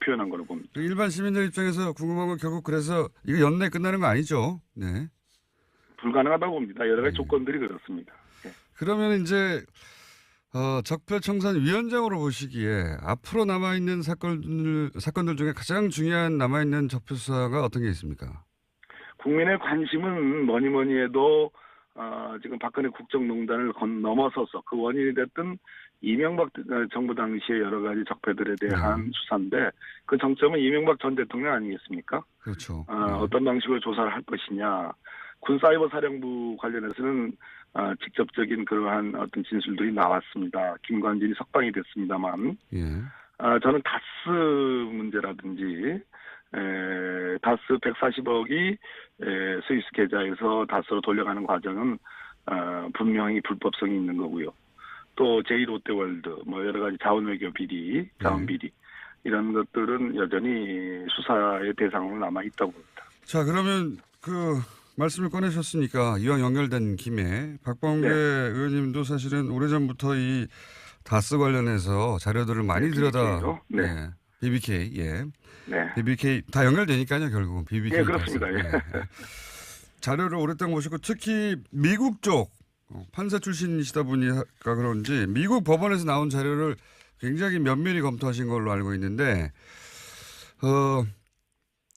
Speaker 4: 표현한 걸로 봅니다.
Speaker 1: 일반 시민들 입장에서 궁금한 건 결국 그래서 이거 연내 끝나는 거 아니죠? 네.
Speaker 4: 불가능하다고 봅니다. 여러 가지 조건들이 그렇습니다. 네.
Speaker 1: 그러면 이제 적폐청산위원장으로 보시기에 앞으로 남아있는 사건들 중에 가장 중요한 남아있는 적폐수사가 어떤 게 있습니까?
Speaker 4: 국민의 관심은 뭐니 해도 지금 박근혜 국정농단을 넘어서서 그 원인이 됐던 이명박 정부 당시의 여러 가지 적폐들에 대한 수사인데 그 정점은 이명박 전 대통령 아니겠습니까?
Speaker 1: 그렇죠.
Speaker 4: 어떤 방식으로 조사를 할 것이냐. 군사이버사령부 관련해서는 직접적인 그러한 어떤 진술들이 나왔습니다. 김관진이 석방이 됐습니다만
Speaker 1: 예.
Speaker 4: 저는 다스 문제라든지 다스 140억이 스위스 계좌에서 다스로 돌려가는 과정은 분명히 불법성이 있는 거고요. 또 제2롯데월드 뭐 여러 가지 자원외교 비리, 자원비리 이런 것들은 여전히 수사의 대상으로 남아 있다고 봅니다.
Speaker 1: 자, 그러면 말씀을 꺼내셨으니까 이왕 연결된 김에 박범계 의원님도 사실은 오래전부터 이 다스 관련해서 자료들을 많이 들여다.
Speaker 4: 네.
Speaker 1: BBK, 예.
Speaker 4: 네.
Speaker 1: BBK 다 연결되니까요, 결국은. BBK.
Speaker 4: 네, 그렇습니다. 예.
Speaker 1: 자료를 오랫동안 보시고 특히 미국 쪽 판사 출신이시다 보니까 그런지 미국 법원에서 나온 자료를 굉장히 면밀히 검토하신 걸로 알고 있는데,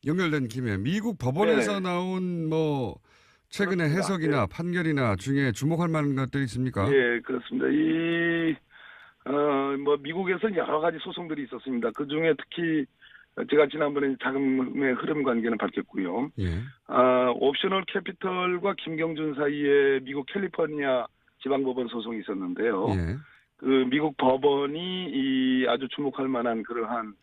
Speaker 1: 연결된 김에 미국 법원에서 나온 최근의
Speaker 4: 그렇습니다.
Speaker 1: 해석이나 판결이나 중에 주목할 만한 것들이 있습니까?
Speaker 4: 예, 그렇습니다. 미국에서는 여러 가지 소송들이 있었습니다. 그 중에 특히 제가 지난번에 자금의 흐름 관계는 밝혔고요.
Speaker 1: 예.
Speaker 4: 옵셔널 캐피털과 김경준 사이에 미국 캘리포니아 지방법원 소송이 있었는데요.
Speaker 1: 예.
Speaker 4: 그 미국 법원이 아주 주목할 만한 그러한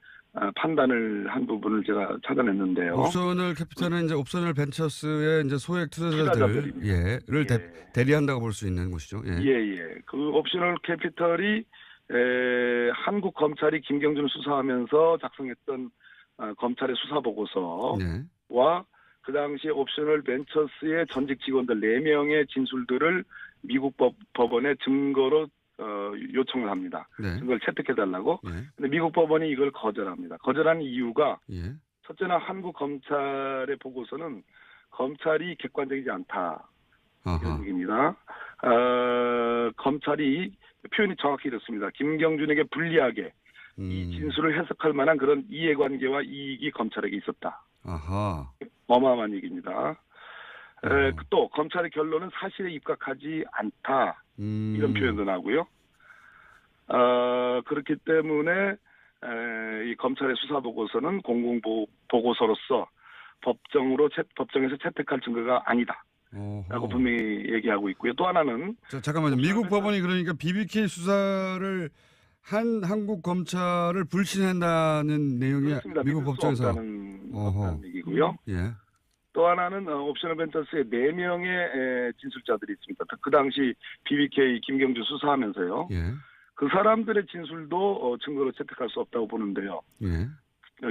Speaker 4: 판단을 한 부분을 제가 찾아냈는데요.
Speaker 1: 옵셔널 캐피탈은 이제 옵셔널 벤처스의 이제 소액 투자자들을 대리한다고 볼 수 있는 곳이죠. 예.
Speaker 4: 예. 그 옵셔널 캐피털이 한국 검찰이 김경준을 수사하면서 작성했던 검찰의 수사 보고서와 그 당시에 옵셔널 벤처스의 전직 직원들 4명의 진술들을 미국 법원에 증거로 요청을 합니다.
Speaker 1: 네.
Speaker 4: 증거를 채택해달라고.
Speaker 1: 네.
Speaker 4: 근데 미국 법원이 이걸 거절합니다. 거절하는 이유가
Speaker 1: 예.
Speaker 4: 첫째는 한국 검찰의 보고서는 검찰이 객관적이지 않다. 이런 얘기입니다. 검찰이 표현이 정확히 이렇습니다. 김경준에게 불리하게 이 진술을 해석할 만한 그런 이해관계와 이익이 검찰에게 있었다.
Speaker 1: 아하.
Speaker 4: 어마어마한 얘기입니다. 또 검찰의 결론은 사실에 입각하지 않다. 이런 표현도 나오고요. 그렇기 때문에 이 검찰의 수사 보고서는 공공보고서로서 법정에서 채택할 증거가 아니다. 라고 분명히 얘기하고 있고요. 또 하나는
Speaker 1: 잠깐만요. 미국 법원이 그러니까 BBK 수사를 한 한국 검찰을 불신한다는 내용이
Speaker 4: 그렇습니다.
Speaker 1: 미국 법정에서
Speaker 4: 없다는 얘기고요.
Speaker 1: 예.
Speaker 4: 또 하나는 옵셔널 벤처스의 4명의 진술자들이 있습니다. 그 당시 BBK 김경준 수사하면서요.
Speaker 1: 예.
Speaker 4: 그 사람들의 진술도 증거로 채택할 수 없다고 보는데요.
Speaker 1: 예.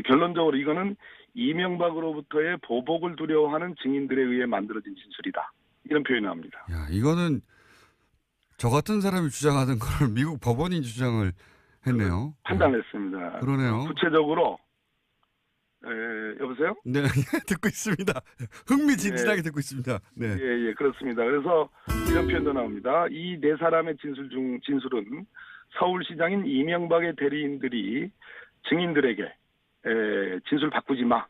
Speaker 4: 결론적으로 이거는 이명박으로부터의 보복을 두려워하는 증인들에 의해 만들어진 진술이다. 이런 표현을 합니다.
Speaker 1: 야, 이거는 저 같은 사람이 주장하던 걸 미국 법원이 주장을 했네요.
Speaker 4: 판단했습니다.
Speaker 1: 그러네요.
Speaker 4: 구체적으로 여보세요?
Speaker 1: 네, 듣고 있습니다. 흥미진진하게 듣고 있습니다. 네.
Speaker 4: 예, 그렇습니다. 그래서 이런 표현도 나옵니다. 이 4사람의 진술은 서울시장인 이명박의 대리인들이 증인들에게 진술 바꾸지 마.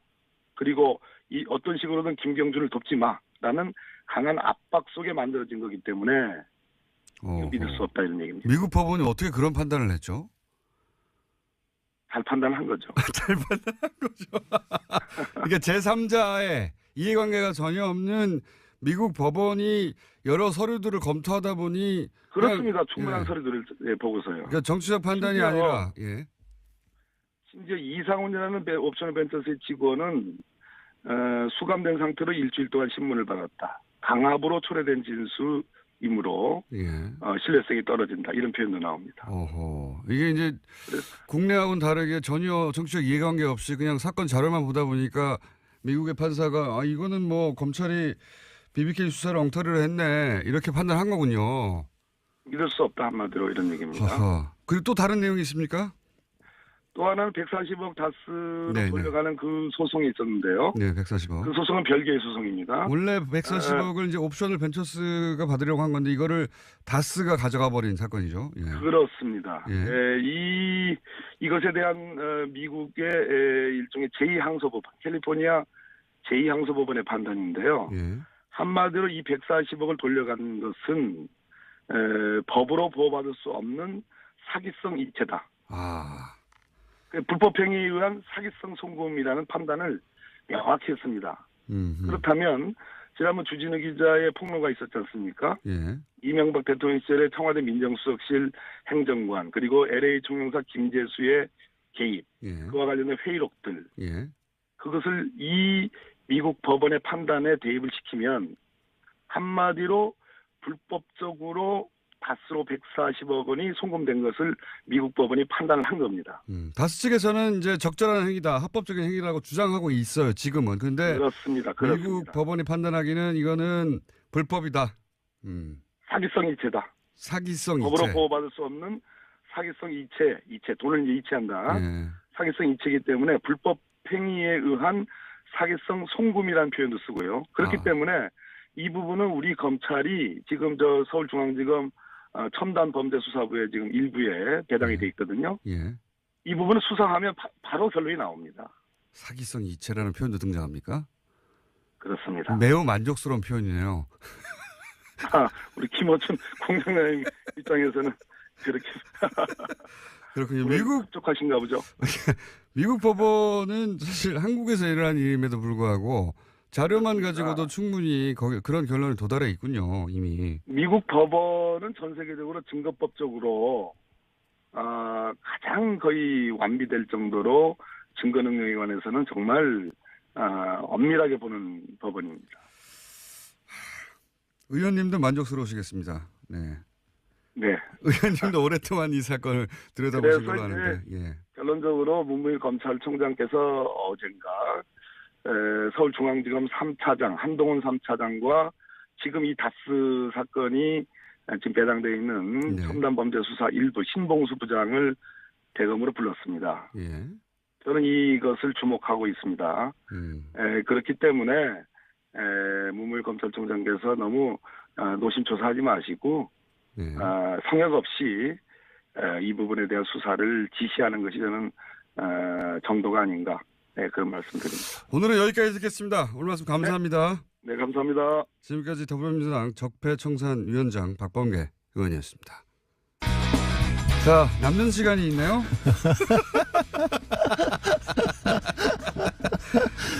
Speaker 4: 그리고 어떤 식으로든 김경준을 돕지 마라는 강한 압박 속에 만들어진 거기 때문에 믿을 수 없다 이런 얘기입니다.
Speaker 1: 미국 법원이 어떻게 그런 판단을 했죠?
Speaker 4: 잘 판단한 거죠.
Speaker 1: 잘 판단한 거죠. 그러니까 제3자의 이해관계가 전혀 없는 미국 법원이 여러 서류들을 검토하다 보니
Speaker 4: 그렇습니다. 충분한 서류들을 보고서요.
Speaker 1: 그러니까 정치적 판단이 아니라
Speaker 4: 심지어 이상훈이라는 옵셔널 벤처스의 직원은 수감된 상태로 일주일 동안 신문을 받았다. 강압으로 초래된 진술이므로
Speaker 1: 예.
Speaker 4: 신뢰성이 떨어진다. 이런 표현도 나옵니다.
Speaker 1: 어허. 이게 이제 국내하고는 다르게 전혀 정치적 이해관계 없이 그냥 사건 자료만 보다 보니까 미국의 판사가 이거는 뭐 검찰이 BBK 수사를 엉터리로 했네. 이렇게 판단한 거군요.
Speaker 4: 믿을 수 없다 한마디로 이런 얘기입니다.
Speaker 1: 허허. 그리고 또 다른 내용이 있습니까?
Speaker 4: 또 하나는 140억 다스로
Speaker 1: 네,
Speaker 4: 돌려가는 그 소송이 있었는데요.
Speaker 1: 네, 140억.
Speaker 4: 그 소송은 별개의 소송입니다.
Speaker 1: 원래 140억을 이제 옵션을 벤처스가 받으려고 한 건데 이거를 다스가 가져가 버린 사건이죠. 예.
Speaker 4: 그렇습니다.
Speaker 1: 예.
Speaker 4: 이것에 대한 미국의 일종의 제2항소법원, 캘리포니아 제2항소법원의 판단인데요.
Speaker 1: 예.
Speaker 4: 한마디로 이 140억을 돌려간 것은 법으로 보호받을 수 없는 사기성 이체다.
Speaker 1: 아.
Speaker 4: 불법행위에 의한 사기성 송금이라는 판단을 명확히 했습니다. 그렇다면 지난번 주진우 기자의 폭로가 있었지 않습니까?
Speaker 1: 예.
Speaker 4: 이명박 대통령 시절에 청와대 민정수석실 행정관 그리고 LA 총영사 김재수의 개입
Speaker 1: 예.
Speaker 4: 그와 관련된 회의록들
Speaker 1: 예.
Speaker 4: 그것을 이 미국 법원의 판단에 대입을 시키면 한마디로 불법적으로 다스로 140억 원이 송금된 것을 미국 법원이 판단을 한 겁니다.
Speaker 1: 다스 측에서는 이제 적절한 행위다, 합법적인 행위라고 주장하고 있어요. 지금은. 그런데
Speaker 4: 그렇습니다.
Speaker 1: 미국 법원이 판단하기는 이거는 불법이다.
Speaker 4: 사기성 이체다.
Speaker 1: 사기성 이체.
Speaker 4: 법으로 보호받을 수 없는 사기성 이체, 돈을 이제 이체한다.
Speaker 1: 예.
Speaker 4: 사기성 이체이기 때문에 불법 행위에 의한 사기성 송금이라는 표현도 쓰고요. 그렇기 때문에 이 부분은 우리 검찰이 지금 서울중앙지검 첨단범죄수사부에 지금 일부에 배당이 돼 있거든요.
Speaker 1: 예.
Speaker 4: 이 부분을 수사하면 바로 결론이 나옵니다.
Speaker 1: 사기성 이체라는 표현도 등장합니까?
Speaker 4: 그렇습니다.
Speaker 1: 매우 만족스러운 표현이네요.
Speaker 4: 우리 김어춘 공장장님 입장에서는 그렇게
Speaker 1: 그렇군요. 미국
Speaker 4: 흡족하신가 보죠.
Speaker 1: 미국 법원은 사실 한국에서 일어난 일임에도 불구하고 자료만 가지고도 충분히 그런 결론에 도달해 있군요, 이미.
Speaker 4: 미국 법원은 전 세계적으로 증거법적으로 가장 거의 완비될 정도로 증거 능력에 관해서는 정말 엄밀하게 보는 법원입니다.
Speaker 1: 의원님도 만족스러우시겠습니다. 네.
Speaker 4: 네.
Speaker 1: 의원님도 오랫동안 이 사건을 들여다보신 걸로 아는데. 예.
Speaker 4: 결론적으로 문무일 검찰총장께서 어젠가 서울중앙지검 3차장 한동훈 3차장과 지금 이 다스 사건이 지금 배당되어 있는 첨단범죄수사 1부 신봉수 부장을 대검으로 불렀습니다.
Speaker 1: 예.
Speaker 4: 저는 이것을 주목하고 있습니다. 그렇기 때문에 문무일 검찰총장께서 너무 노심초사하지 마시고 성역 없이 이 부분에 대한 수사를 지시하는 것이 저는 정도가 아닌가 그런 말씀드립니다.
Speaker 1: 오늘은 여기까지 듣겠습니다. 오늘 말씀 감사합니다.
Speaker 4: 네, 감사합니다.
Speaker 1: 지금까지 더불어민주당 적폐청산위원장 박범계 의원이었습니다. 자, 남는 시간이 있네요.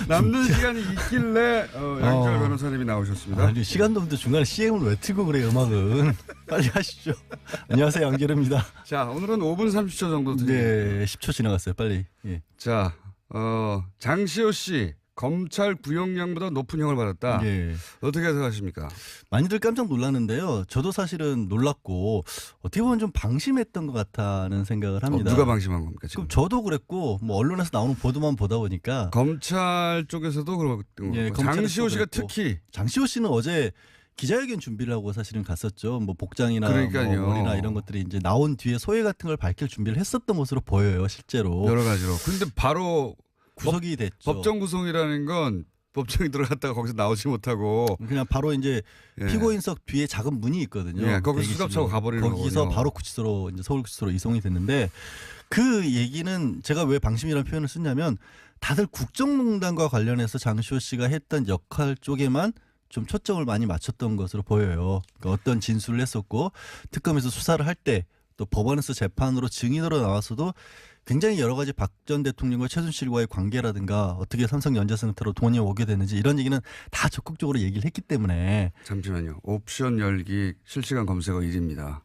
Speaker 1: 남는 시간이 있길래 양철 변호사님이 나오셨습니다.
Speaker 5: 아니, 시간도 없는데 중간에 CM을 왜 틀고 그래요, 음악은. 빨리 하시죠. 안녕하세요, 양재르입니다.
Speaker 1: 자, 오늘은 5분 30초 정도 드립니다.
Speaker 5: 네, 10초 지나갔어요, 빨리. 예.
Speaker 1: 자, 장시호 씨. 검찰 구형량보다 높은 형을 받았다.
Speaker 5: 예.
Speaker 1: 어떻게 생각하십니까?
Speaker 5: 많이들 깜짝 놀랐는데요. 저도 사실은 놀랐고 어떻게 보면 좀 방심했던 것 같다는 생각을 합니다.
Speaker 1: 누가 방심한 겁니까 지금?
Speaker 5: 그럼 저도 그랬고 뭐 언론에서 나오는 보도만 보다 보니까
Speaker 1: 검찰 쪽에서도 그렇고
Speaker 5: 예,
Speaker 1: 장시호 씨가
Speaker 5: 그랬고.
Speaker 1: 특히
Speaker 5: 장시호 씨는 어제 기자회견 준비를 하고 사실은 갔었죠. 뭐 복장이나 뭐 머리나 이런 것들이 이제 나온 뒤에 소회 같은 걸 밝힐 준비를 했었던 것으로 보여요, 실제로.
Speaker 1: 여러 가지로. 근데 바로
Speaker 5: 구속이 됐죠.
Speaker 1: 법정 구속이라는 건 법정에 들어갔다가 거기서 나오지 못하고
Speaker 5: 그냥 바로 이제 피고인석 뒤에 작은 문이 있거든요.
Speaker 1: 예, 거기서 수갑차고 가버리는
Speaker 5: 거기서
Speaker 1: 거군요.
Speaker 5: 바로 구치소로 이제 서울구치소로 이송이 됐는데 그 얘기는 제가 왜 방심이라는 표현을 썼냐면 다들 국정농단과 관련해서 장시호 씨가 했던 역할 쪽에만 좀 초점을 많이 맞췄던 것으로 보여요. 그러니까 어떤 진술을 했었고 특검에서 수사를 할 때 또 법원에서 재판으로 증인으로 나와서도 굉장히 여러 가지 박 전 대통령과 최순실과의 관계라든가 어떻게 삼성전자센터로 돈이 오게 됐는지 이런 얘기는 다 적극적으로 얘기를 했기 때문에.
Speaker 1: 잠시만요. 옵션 열기 실시간 검색어 1위입니다.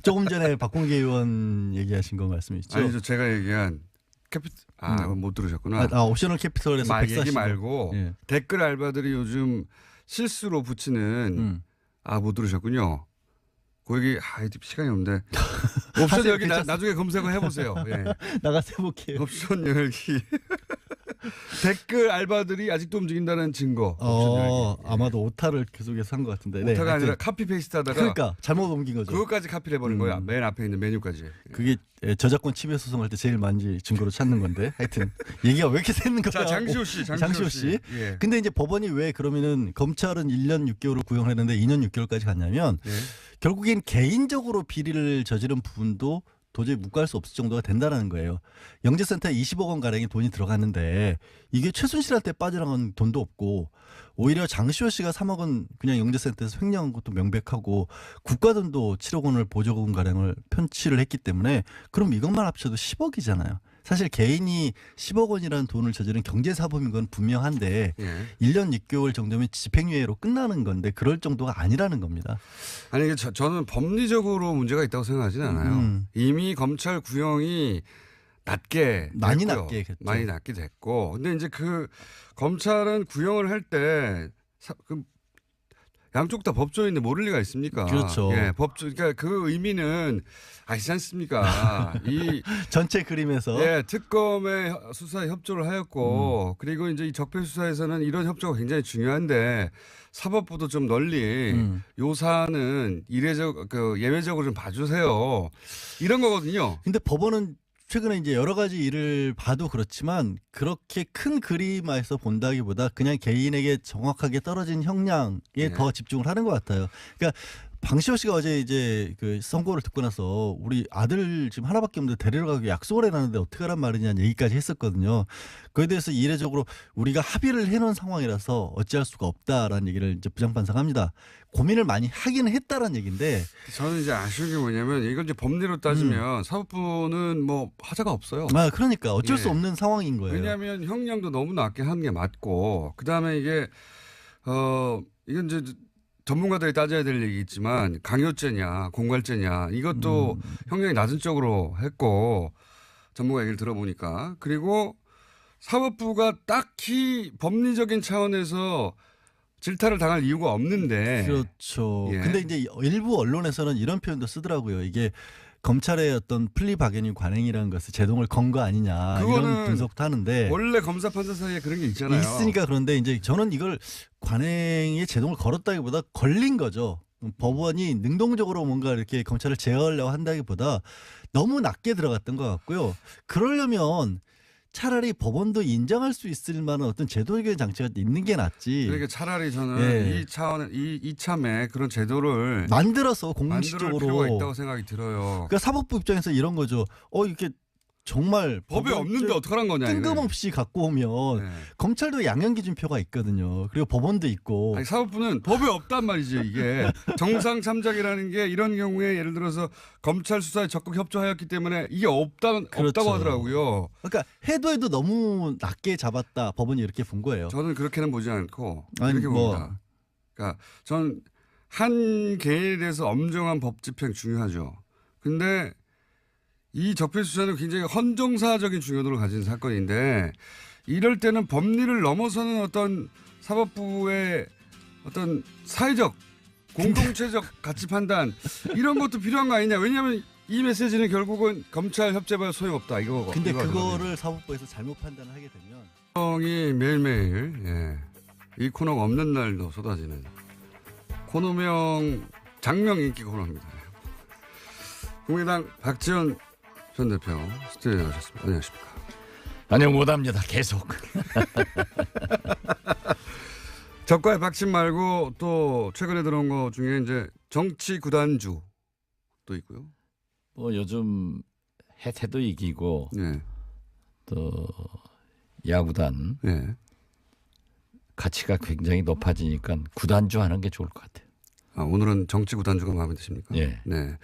Speaker 5: 조금 전에 박홍계 의원 얘기하신 거 말씀이시죠?
Speaker 1: 아니죠. 제가 얘기한 못 들으셨구나.
Speaker 5: 옵셔널 캐피털에서 140억.
Speaker 1: 얘기 말고
Speaker 5: 예.
Speaker 1: 댓글 알바들이 요즘 실수로 붙이는 못 들으셨군요. 그 얘기 시간이 없는데 옵션 열기 나중에 검색을 해보세요. 예.
Speaker 5: 나가서 해볼게요.
Speaker 1: 옵션 열기 댓글 알바들이 아직도 움직인다는 증거. 옵션 열기.
Speaker 5: 아마도 오타를 계속해서 한 것 같은데.
Speaker 1: 오타가
Speaker 5: 하여튼.
Speaker 1: 아니라 카피 페이스트하다가
Speaker 5: 그러니까 잘못 옮긴 거죠.
Speaker 1: 그것까지 카피를 해버린 거야. 맨 앞에 있는 메뉴까지.
Speaker 5: 그게 저작권 침해 소송할 때 제일 많이 증거로 찾는 건데. 하여튼 얘기가 왜 이렇게 새는 거야.
Speaker 1: 자, 장시호 씨.
Speaker 5: 장시호 씨.
Speaker 1: 예.
Speaker 5: 근데 이제 법원이 왜 그러면은 검찰은 1년 6개월을 구형을 했는데 2년 6개월까지 갔냐면
Speaker 1: 예.
Speaker 5: 결국엔 개인적으로 비리를 저지른 부분도 도저히 묵과할 수 없을 정도가 된다는 거예요. 영재센터에 20억 원 가량의 돈이 들어갔는데 이게 최순실한테 빠져나간 돈도 없고 오히려 장시호 씨가 3억 원 그냥 영재센터에서 횡령한 것도 명백하고 국가 돈도 7억 원을 보조금 가량을 편취를 했기 때문에 그럼 이것만 합쳐도 10억이잖아요. 사실 개인이 10억 원이라는 돈을 저지른 경제사범인 건 분명한데
Speaker 1: 예.
Speaker 5: 1년 6개월 정도면 집행유예로 끝나는 건데 그럴 정도가 아니라는 겁니다.
Speaker 1: 아니 이게 저는 법리적으로 문제가 있다고 생각하지는 않아요. 이미 검찰 구형이
Speaker 5: 많이
Speaker 1: 됐고요.
Speaker 5: 낮게 했죠.
Speaker 1: 많이 낮게 됐고. 근데 이제 그 검찰은 구형을 할 때 양쪽 다 법조인인데 모를 리가 있습니까?
Speaker 5: 그렇죠.
Speaker 1: 예, 그러니까 그 의미는 아시지 않습니까? 이
Speaker 5: 전체 그림에서
Speaker 1: 예, 특검의 수사에 협조를 하였고 그리고 이제 이 적폐 수사에서는 이런 협조가 굉장히 중요한데 사법부도 좀 널리 요 사안은 예외적으로 좀 봐주세요. 이런 거거든요.
Speaker 5: 근데 법원은 최근에 이제 여러 가지 일을 봐도 그렇지만 그렇게 큰 그림에서 본다기보다 그냥 개인에게 정확하게 떨어진 형량에
Speaker 1: 네.
Speaker 5: 더 집중을 하는 것 같아요. 그러니까 방시호 씨가 어제 이제 그 선고를 듣고 나서 우리 아들 지금 하나밖에 없는데 데리러 가기 약속을 해놨는데 어떻게 하란 말이냐는 얘기까지 했었거든요. 그에 대해서 이례적으로 우리가 합의를 해놓은 상황이라서 어찌할 수가 없다라는 얘기를 이제 부장판사가 합니다. 고민을 많이 하기는 했다라는 얘기인데
Speaker 1: 저는 이제 아쉬운 게 뭐냐면 이걸 이제 법리로 따지면 사법부는 뭐 하자가 없어요.
Speaker 5: 그러니까 어쩔 수
Speaker 1: 예.
Speaker 5: 없는 상황인 거예요.
Speaker 1: 왜냐하면 형량도 너무 낮게 한 게 맞고 그다음에 이게 이건 이제 전문가들이 따져야 될 얘기겠지만 강요죄냐 공갈죄냐 이것도 형량이 낮은 쪽으로 했고 전문가 얘기를 들어보니까 그리고 사법부가 딱히 법리적인 차원에서 질타를 당할 이유가 없는데
Speaker 5: 그렇죠.
Speaker 1: 예.
Speaker 5: 근데 이제 일부 언론에서는 이런 표현도 쓰더라고요. 이게 검찰의 어떤 플리바게닝 관행이라는 것을 제동을 건 거 아니냐 이런
Speaker 1: 그거는
Speaker 5: 분석도 하는데
Speaker 1: 원래 검사 판사 사이에 그런 게 있잖아요.
Speaker 5: 있으니까 그런데 이제 저는 이걸 관행에 제동을 걸었다기보다 걸린 거죠. 법원이 능동적으로 뭔가 이렇게 검찰을 제어하려고 한다기보다 너무 낮게 들어갔던 것 같고요. 그러려면 차라리 법원도 인정할 수 있을 만한 어떤 제도적인 장치가 있는 게 낫지.
Speaker 1: 그러니까 차라리 저는
Speaker 5: 예.
Speaker 1: 이 차원에 이참에 그런 제도를
Speaker 5: 만들어서
Speaker 1: 만들
Speaker 5: 공식적으로.
Speaker 1: 필요가 있다고 생각이 들어요.
Speaker 5: 그러니까 사법부 입장에서 이런 거죠. 이렇게 정말
Speaker 1: 법에 없는데 어떡하란 거냐. 이거.
Speaker 5: 뜬금없이 갖고 오면
Speaker 1: 네.
Speaker 5: 검찰도 양형기준표가 있거든요. 그리고 법원도 있고.
Speaker 1: 아니, 사법부는 법에 없단 말이죠. 이게 정상 참작이라는 게 이런 경우에 예를 들어서 검찰 수사에 적극 협조하였기 때문에 이게
Speaker 5: 그렇죠.
Speaker 1: 없다고 하더라고요.
Speaker 5: 그러니까 해도 너무 낮게 잡았다. 법원이 이렇게 본 거예요.
Speaker 1: 저는 그렇게는 보지 않고
Speaker 5: 아니,
Speaker 1: 이렇게
Speaker 5: 뭐.
Speaker 1: 봅니다. 그러니까 전 한 개인에 대해서 엄정한 법 집행 중요하죠. 근데 이 적폐 수사는 굉장히 헌정사적인 중요도를 가진 사건인데 이럴 때는 법리를 넘어서는 어떤 사법부의 어떤 사회적 공동체적 가치 판단 이런 것도 필요한 거 아니냐. 왜냐하면 이 메시지는 결국은 검찰 협재발 소용없다 이거.
Speaker 5: 근데
Speaker 1: 이거
Speaker 5: 그거를
Speaker 1: 하거든요.
Speaker 5: 사법부에서 잘못 판단을 하게 되면
Speaker 1: 이 매일매일 이 코너가 없는 날도 쏟아지는 코너명 장명 인기 코너입니다. 국민의당 박지원 전 대표 스튜디오에 나오셨습니다. 안녕하십니까.
Speaker 6: 안녕 못합니다. 계속.
Speaker 1: 적과의 박침 말고 또 최근에 들어온 거 중에 이제 정치 구단주 또 있고요.
Speaker 6: 뭐 요즘 해태도 이기고
Speaker 1: 네.
Speaker 6: 또 야구단
Speaker 1: 네.
Speaker 6: 가치가 굉장히 높아지니까 구단주 하는 게 좋을 것 같아요.
Speaker 1: 오늘은 정치 구단주가 마음에 드십니까?
Speaker 6: 예.
Speaker 1: 네.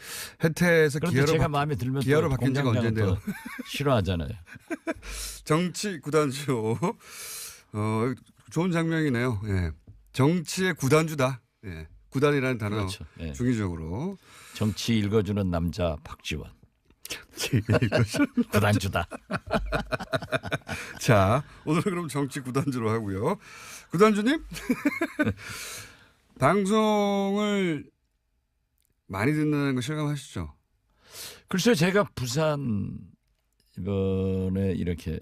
Speaker 1: 해태에서
Speaker 6: 그런데 제가 마음에 들면
Speaker 1: 기아로
Speaker 6: 또
Speaker 1: 바뀐 지가
Speaker 6: 공장장은
Speaker 1: 언젠데요.
Speaker 6: 또 싫어하잖아요.
Speaker 1: 정치 구단주. 좋은 장면이네요. 예. 정치의 구단주다. 예. 구단이라는 단어
Speaker 6: 그렇죠. 예.
Speaker 1: 중의적으로.
Speaker 6: 정치 읽어주는 남자 박지원. 구단주다.
Speaker 1: 자, 오늘은 그럼 정치 구단주로 하고요. 구단주님? 방송을 많이 듣는 거 실감하시죠?
Speaker 6: 글쎄요, 제가 부산 이번에 이렇게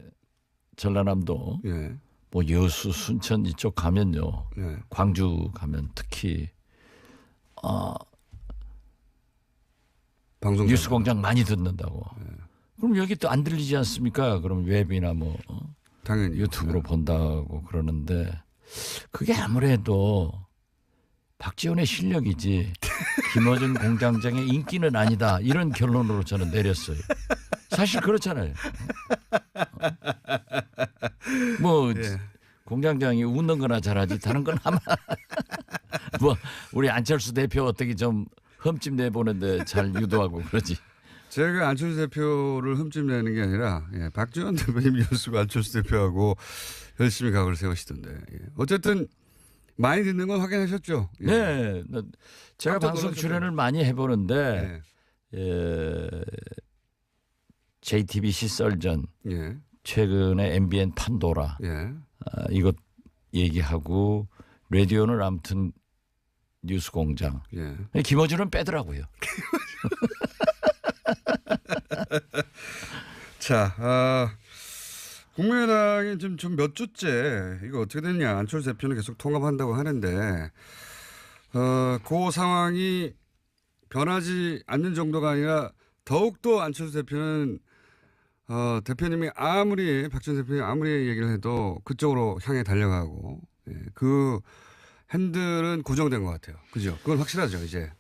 Speaker 6: 전라남도
Speaker 1: 예.
Speaker 6: 뭐 여수, 순천 이쪽 가면요.
Speaker 1: 예.
Speaker 6: 광주 가면 특히
Speaker 1: 방송
Speaker 6: 뉴스공장 많이 듣는다고. 그럼 여기 또 안 들리지 않습니까? 그럼 웹이나 뭐
Speaker 1: 당연히
Speaker 6: 유튜브로 본다고 그러는데 그게 아무래도 박지원의 실력이지 김어준 공장장의 인기는 아니다. 이런 결론으로 저는 내렸어요. 사실 그렇잖아요. 뭐
Speaker 1: 예.
Speaker 6: 공장장이 웃는 거나 잘하지 다른 건 아마 뭐 우리 안철수 대표 어떻게 좀 흠집 내보는데 잘 유도하고 그러지.
Speaker 1: 제가 안철수 대표를 흠집 내는 게 아니라 예, 박지원 대표님 뉴스고 안철수 대표하고 열심히 각을 세우시던데. 예. 어쨌든 많이 듣는 건 확인하셨죠? 예.
Speaker 6: 네. 제가
Speaker 1: 깜짝
Speaker 6: 방송
Speaker 1: 놀라셨죠?
Speaker 6: 출연을 많이 해보는데
Speaker 1: 예.
Speaker 6: JTBC 썰전
Speaker 1: 예.
Speaker 6: 최근에 MBN 판도라
Speaker 1: 예.
Speaker 6: 이것 얘기하고 라디오는 아무튼 뉴스공장.
Speaker 1: 예.
Speaker 6: 김어준은 빼더라고요.
Speaker 1: 자, 국민의당이 지금 좀 몇 주째 이거 어떻게 됐냐. 안철수 대표는 계속 통합한다고 하는데, 그 상황이 변하지 않는 정도가 아니라 더욱더 안철수 대표는 대표님이 박지원 대표님이 아무리 얘기를 해도 그쪽으로 향해 달려가고, 예, 그 핸들은 고정된 것 같아요. 그죠? 그건 확실하죠, 이제.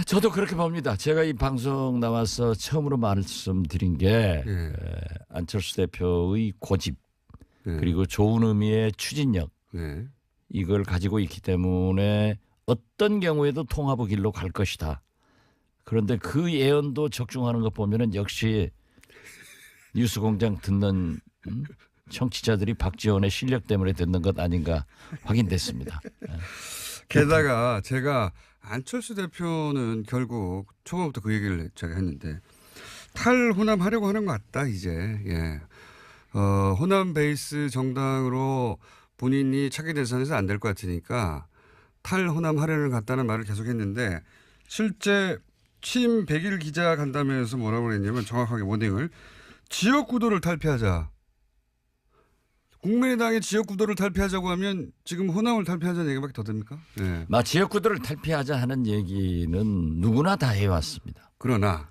Speaker 6: 저도 그렇게 봅니다. 제가 이 방송 나와서 처음으로 말씀드린 게
Speaker 1: 예.
Speaker 6: 안철수 대표의 고집
Speaker 1: 예.
Speaker 6: 그리고 좋은 의미의 추진력
Speaker 1: 예.
Speaker 6: 이걸 가지고 있기 때문에 어떤 경우에도 통합의 길로 갈 것이다. 그런데 그 예언도 적중하는 것 보면은 역시 뉴스공장 듣는 청취자들이 박지원의 실력 때문에 듣는 것 아닌가 확인됐습니다.
Speaker 1: 게다가 제가 안철수 대표는 결국 초반부터 그 얘기를 제가 했는데 탈호남하려고 하는 것 같다 이제. 예. 호남 베이스 정당으로 본인이 차기 대선에서 안 될 것 같으니까 탈호남 하려는 것 같다는 말을 계속했는데 실제 취임 100일 기자 간담회에서 뭐라고 그랬냐면 정확하게 워딩을 지역구도를 탈피하자. 국민의당의 지역구도를 탈피하자고 하면 지금 호남을 탈피하자는 얘기밖에 더 됩니까? 네.
Speaker 6: 지역구도를 탈피하자 하는 얘기는 누구나 다 해왔습니다.
Speaker 1: 그러나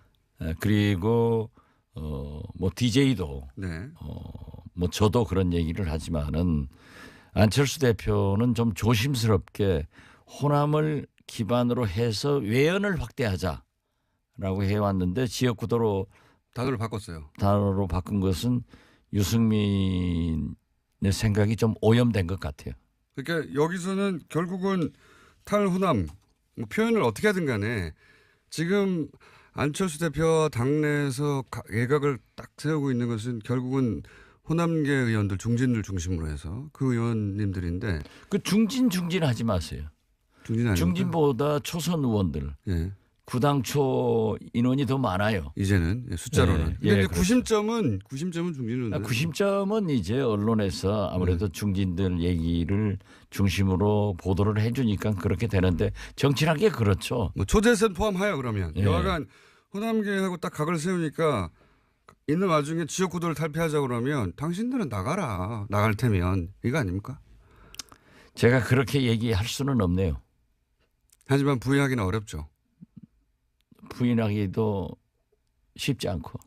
Speaker 6: 그리고 뭐 DJ도
Speaker 1: 네.
Speaker 6: 뭐 저도 그런 얘기를 하지만은 안철수 대표는 좀 조심스럽게 호남을 기반으로 해서 외연을 확대하자라고 해왔는데 지역구도로
Speaker 1: 단어를 바꿨어요.
Speaker 6: 단어로 바꾼 것은 유승민의 생각이 좀 오염된 것 같아요.
Speaker 1: 그러니까 여기서는 결국은 탈호남 뭐 표현을 어떻게 하든 간에 지금 안철수 대표와 당내에서 예각을 딱 세우고 있는 것은 결국은 호남계 의원들 중진들 중심으로 해서 그 의원님들인데
Speaker 6: 그 중진 하지 마세요.
Speaker 1: 중진 아닙니까?
Speaker 6: 중진보다 초선 의원들
Speaker 1: 예.
Speaker 6: 구당초 인원이 더 많아요.
Speaker 1: 이제는 숫자로는.
Speaker 6: 예,
Speaker 1: 근데
Speaker 6: 예,
Speaker 1: 구심점은 중진은
Speaker 6: 구심점은 이제 언론에서 아무래도 중진들 얘기를 중심으로 보도를 해주니까 그렇게 되는데 정치란 게 그렇죠.
Speaker 1: 뭐 초재선 포함하여 그러면
Speaker 6: 예.
Speaker 1: 여하간 호남계하고 딱 각을 세우니까 있는 와중에 지역구도를 탈피하자 그러면 당신들은 나가라. 나갈 테면 이거 아닙니까?
Speaker 6: 제가 그렇게 얘기할 수는 없네요.
Speaker 1: 하지만 부인하기는 어렵죠.
Speaker 6: 부인하기도 쉽지 않고.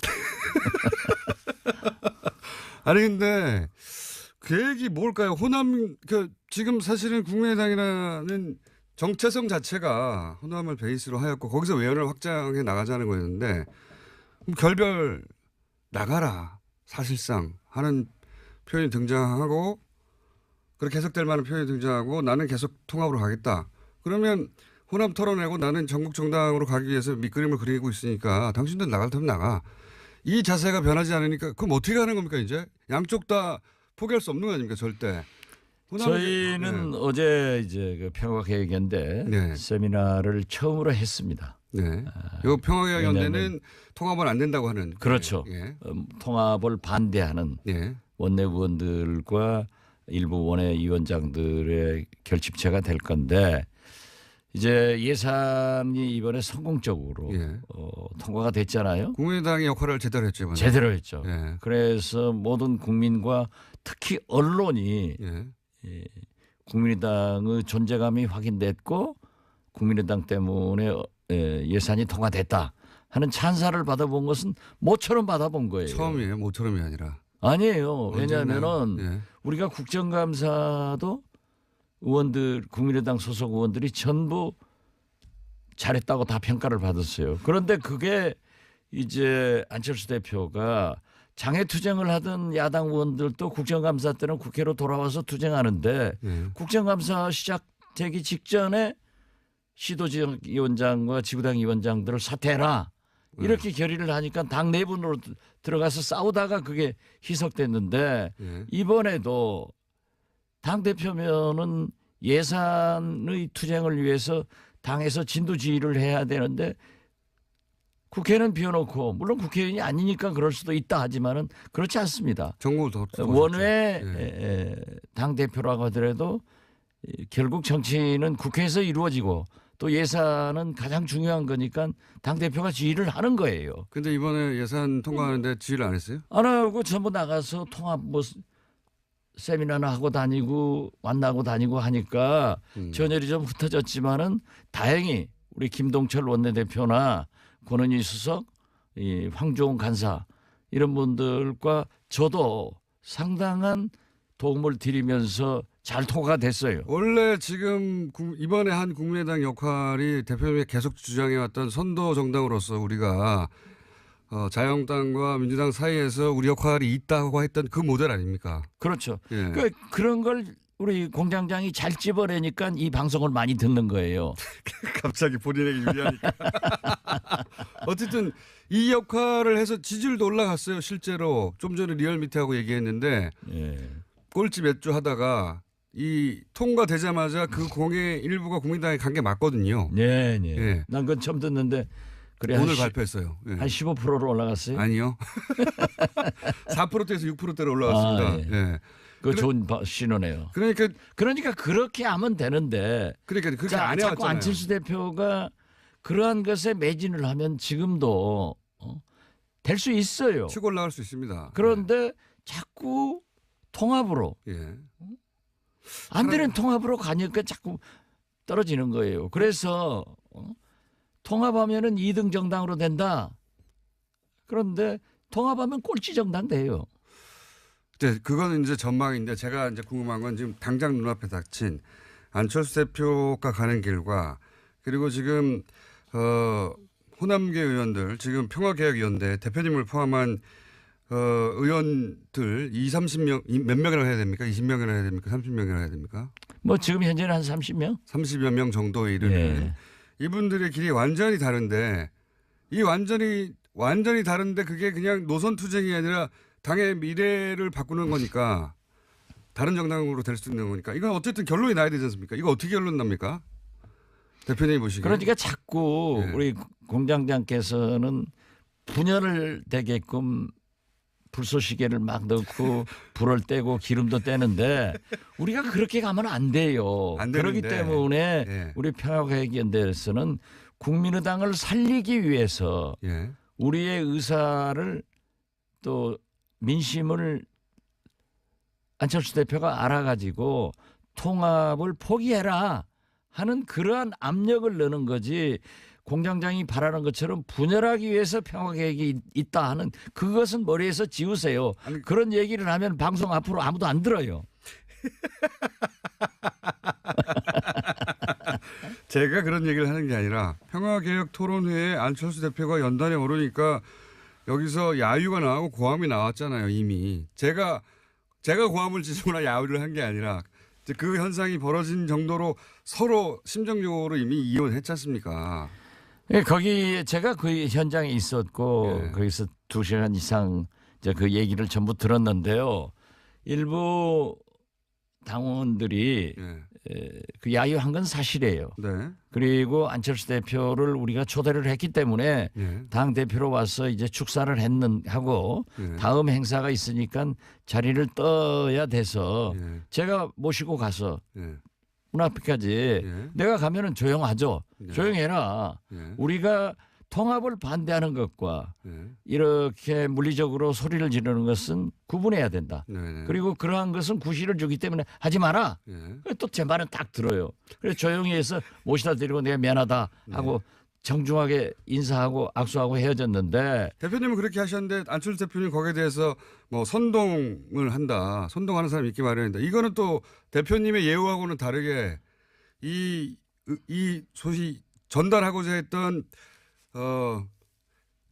Speaker 1: 아니 근데 계획이 뭘까요? 호남 지금 사실은 국민의당이라는 정체성 자체가 호남을 베이스로 하였고 거기서 외연을 확장해 나가자는 거였는데 그럼 결별 나가라 사실상 하는 표현이 등장하고 그렇게 해석될 만한 표현이 등장하고 나는 계속 통합으로 가겠다. 그러면 호남 털어내고 나는 전국 정당으로 가기 위해서 밑그림을 그리고 있으니까 당신들 나갈 테면 나가. 이 자세가 변하지 않으니까 그럼 어떻게 하는 겁니까 이제? 양쪽 다 포기할 수 없는 거 아닙니까 절대.
Speaker 6: 저희는 어제 이제 그 평화계획연대
Speaker 1: 네.
Speaker 6: 세미나를 처음으로 했습니다.
Speaker 1: 네. 요 평화계획연대는 통합은 안 된다고 하는.
Speaker 6: 그렇죠.
Speaker 1: 예.
Speaker 6: 통합을 반대하는
Speaker 1: 예.
Speaker 6: 원내 의원들과 일부 원외 위원장들의 결집체가 될 건데 이제 예산이 이번에 성공적으로
Speaker 1: 예.
Speaker 6: 통과가 됐잖아요.
Speaker 1: 국민의당의 역할을 제대로 했죠. 이번에.
Speaker 6: 제대로 했죠.
Speaker 1: 예.
Speaker 6: 그래서 모든 국민과 특히 언론이
Speaker 1: 예.
Speaker 6: 국민의당의 존재감이 확인됐고 국민의당 때문에 예산이 통과됐다 하는 찬사를 받아본 것은 모처럼 받아본 거예요.
Speaker 1: 처음이에요. 모처럼이 아니라.
Speaker 6: 아니에요.
Speaker 1: 언제나요?
Speaker 6: 왜냐하면은
Speaker 1: 예.
Speaker 6: 우리가 국정감사도 의원들 국민의당 소속 의원들이 전부 잘했다고 다 평가를 받았어요. 그런데 그게 이제 안철수 대표가 장애 투쟁을 하던 야당 의원들도 국정감사 때는 국회로 돌아와서 투쟁하는데
Speaker 1: 예.
Speaker 6: 국정감사 시작되기 직전에 시도지역위원장과 지구당 위원장들을 사퇴해라. 이렇게 결의를 하니까 당 내분으로 들어가서 싸우다가 그게 희석됐는데
Speaker 1: 예.
Speaker 6: 이번에도 당대표면은 예산의 투쟁을 위해서 당에서 진두지휘를 해야 되는데 국회는 비워놓고 물론 국회의원이 아니니까 그럴 수도 있다 하지만은 그렇지 않습니다.
Speaker 1: 정부 더
Speaker 6: 원외
Speaker 1: 예.
Speaker 6: 당대표라고 하더라도 결국 정치는 국회에서 이루어지고 또 예산은 가장 중요한 거니까 당대표가 지휘를 하는 거예요.
Speaker 1: 근데 이번에 예산 통과하는데 지휘를 안 했어요?
Speaker 6: 안 하고 전부 나가서 통합 뭐 세미나나 하고 다니고 만나고 다니고 하니까 전열이 좀 흩어졌지만은 다행히 우리 김동철 원내대표나 권은희 수석, 이 황교안 간사 이런 분들과 저도 상당한 도움을 드리면서 잘 통과가 됐어요.
Speaker 1: 원래 지금 이번에 한 국민의당 역할이 대표님이 계속 주장해왔던 선도 정당으로서 우리가 자유한국당과 민주당 사이에서 우리 역할이 있다고 했던 그 모델 아닙니까?
Speaker 6: 그렇죠.
Speaker 1: 예.
Speaker 6: 그런 걸 우리 공장장이 잘 집어내니까 이 방송을 많이 듣는 거예요.
Speaker 1: 갑자기 본인에게 유리하니까. 어쨌든 이 역할을 해서 지지율도 올라갔어요. 실제로 좀 전에 리얼미터하고 얘기했는데
Speaker 6: 예.
Speaker 1: 꼴찌 몇 주 하다가 이 통과되자마자 그 공의 일부가 국민당에 간 게 맞거든요.
Speaker 6: 네, 네.
Speaker 1: 예.
Speaker 6: 난 그건 처음 듣는데 그래
Speaker 1: 오늘
Speaker 6: 한
Speaker 1: 발표했어요. 예.
Speaker 6: 한 15%로 올라갔어요.
Speaker 1: 아니요. 4%대에서 6%대로 올라갔습니다.
Speaker 6: 아,
Speaker 1: 예.
Speaker 6: 그 좋은 신호네요.
Speaker 1: 그러니까
Speaker 6: 그렇게 하면 되는데.
Speaker 1: 그렇게
Speaker 6: 자,
Speaker 1: 안
Speaker 6: 자꾸
Speaker 1: 해왔잖아요.
Speaker 6: 안철수 대표가 그러한 것에 매진을 하면 지금도 될 수 있어요.
Speaker 1: 치고 올라갈 수 있습니다.
Speaker 6: 그런데 자꾸 통합으로
Speaker 1: 예.
Speaker 6: 안 되는 통합으로 가니까 자꾸 떨어지는 거예요. 그래서 통합하면은 2등 정당으로 된다. 그런데 통합하면 꼴찌 정당 돼요.
Speaker 1: 네, 그거는 이제 전망인데 제가 이제 궁금한 건 지금 당장 눈앞에 닥친 안철수 대표가 가는 길과 그리고 지금 호남계 의원들 지금 평화개혁위원회 대표님을 포함한 의원들 30명 몇 명이라고 해야 됩니까? 20명이라고 해야 됩니까? 30명이라고 해야 됩니까?
Speaker 6: 뭐 지금 현재는 한 30명?
Speaker 1: 30여 명 정도에 이르는
Speaker 6: 예.
Speaker 1: 이분들의 길이 완전히 다른데 이 완전히 다른데 그게 그냥 노선 투쟁이 아니라 당의 미래를 바꾸는 거니까 다른 정당으로 될 수 있는 거니까 이건 어쨌든 결론이 나야 되지 않습니까? 이거 어떻게 결론 납니까? 대표님이 보시기에.
Speaker 6: 그러니까 자꾸
Speaker 1: 예.
Speaker 6: 우리 공장장께서는 분열을 되게끔 불쏘시개를 막 넣고 불을 떼고 기름도 떼는데 우리가 그렇게 가면 안 돼요.
Speaker 1: 안 되는데.
Speaker 6: 그렇기 때문에
Speaker 1: 예.
Speaker 6: 우리 평화개혁연대에서는 국민의당을 살리기 위해서
Speaker 1: 예.
Speaker 6: 우리의 의사를 또 민심을 안철수 대표가 알아가지고 통합을 포기해라 하는 그러한 압력을 넣는 거지 공장장이 바라는 것처럼 분열하기 위해서 평화계획이 있다 하는 그것은 머리에서 지우세요.
Speaker 1: 아니,
Speaker 6: 그런 얘기를 하면 방송 앞으로 아무도 안 들어요.
Speaker 1: 제가 그런 얘기를 하는 게 아니라 평화개혁 토론회에 안철수 대표가 연단에 오르니까 여기서 야유가 나오고 고함이 나왔잖아요, 이미. 제가 고함을 지르거나 야유를 한 게 아니라 이제 그 현상이 벌어진 정도로 서로 심정적으로 이미 이혼했지 않습니까?
Speaker 6: 예, 거기 제가 그 현장에 있었고
Speaker 1: 예.
Speaker 6: 거기서 2시간 이상 이제 그 얘기를 전부 들었는데요. 일부 당원들이 그 야유한 건 사실이에요.
Speaker 1: 네.
Speaker 6: 그리고 안철수 대표를 우리가 초대를 했기 때문에 당 대표로 와서 이제 축사를 하고 다음 행사가 있으니까 자리를 떠야 돼서 제가 모시고 가서 문 앞까지 내가 가면은 조용하죠. 조용해라. 우리가 통합을 반대하는 것과 이렇게 물리적으로 소리를 지르는 것은 구분해야 된다. 그리고 그러한 것은 구실을 주기 때문에 하지 마라. 또 제 말은 딱 들어요. 그래서 조용히 해서 모시다 드리고 내가 미안하다 하고 정중하게 인사하고 악수하고 헤어졌는데
Speaker 1: 대표님은 그렇게 하셨는데 안철수 대표님 거기에 대해서 뭐 선동을 한다. 선동하는 사람이 있기 마련이다. 이거는 또 대표님의 예우하고는 다르게 이 소위 전달하고자 했던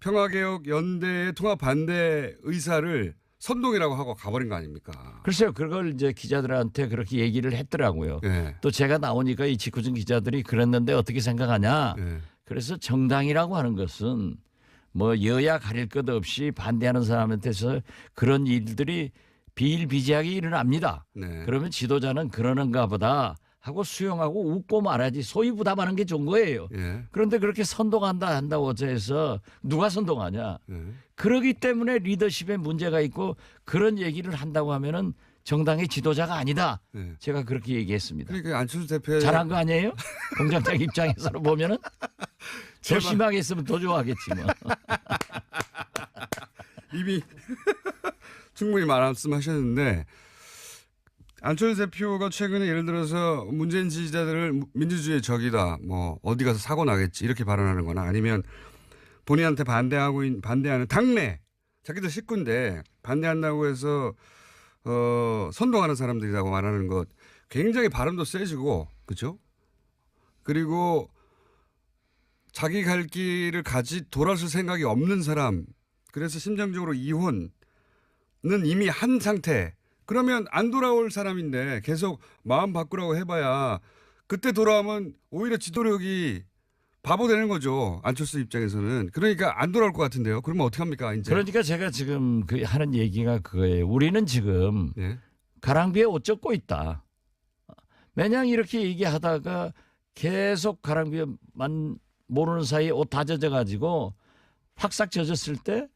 Speaker 1: 평화개혁 연대의 통합 반대 의사를 선동이라고 하고 가버린 거 아닙니까?
Speaker 6: 글쎄요. 그걸 이제 기자들한테 그렇게 얘기를 했더라고요. 또 제가 나오니까 이 직구준 기자들이 그랬는데 어떻게 생각하냐. 그래서 정당이라고 하는 것은 뭐 여야 가릴 것 없이 반대하는 사람한테서 그런 일들이 비일비재하게 일어납니다. 그러면 지도자는 그러는가 보다 하고 수용하고 웃고 말하지 소위 부담하는 게 좋은 거예요. 그런데 그렇게 선동한다 한다고 해서 누가 선동하냐. 그러기 때문에 리더십에 문제가 있고 그런 얘기를 한다고 하면은 정당의 지도자가 아니다. 제가 그렇게 얘기했습니다.
Speaker 1: 그러니까 안철수 대표의
Speaker 6: 잘한 거 아니에요? 공장장 입장에서 보면은 더 심하게 했으면 더 좋아하겠지 뭐.
Speaker 1: 이미 충분히 말씀하셨는데 안철수 대표가 최근에 예를 들어서 문재인 지지자들을 민주주의의 적이다. 뭐 어디 가서 사고 나겠지. 이렇게 발언하는 거나 아니면 본인한테 반대하는 당내 자기들 식구인데 반대한다고 해서 선동하는 사람들이라고 말하는 것 굉장히 발언도 세지고 그렇죠? 그리고 자기 갈 길을 돌아설 생각이 없는 사람 그래서 심정적으로 이혼은 이미 한 상태 그러면 안 돌아올 사람인데 계속 마음 바꾸라고 해봐야 그때 돌아오면 오히려 지도력이 바보 되는 거죠. 안철수 입장에서는. 그러니까 안 돌아올 것 같은데요. 그러면 어떻게 합니까? 이제.
Speaker 6: 그러니까 제가 지금 하는 얘기가 그거예요. 우리는 지금 가랑비에 옷 젖고 있다. 매냥 이렇게 얘기하다가 계속 가랑비에만 모르는 사이에 옷 다 젖어가지고 확싹 젖었을 때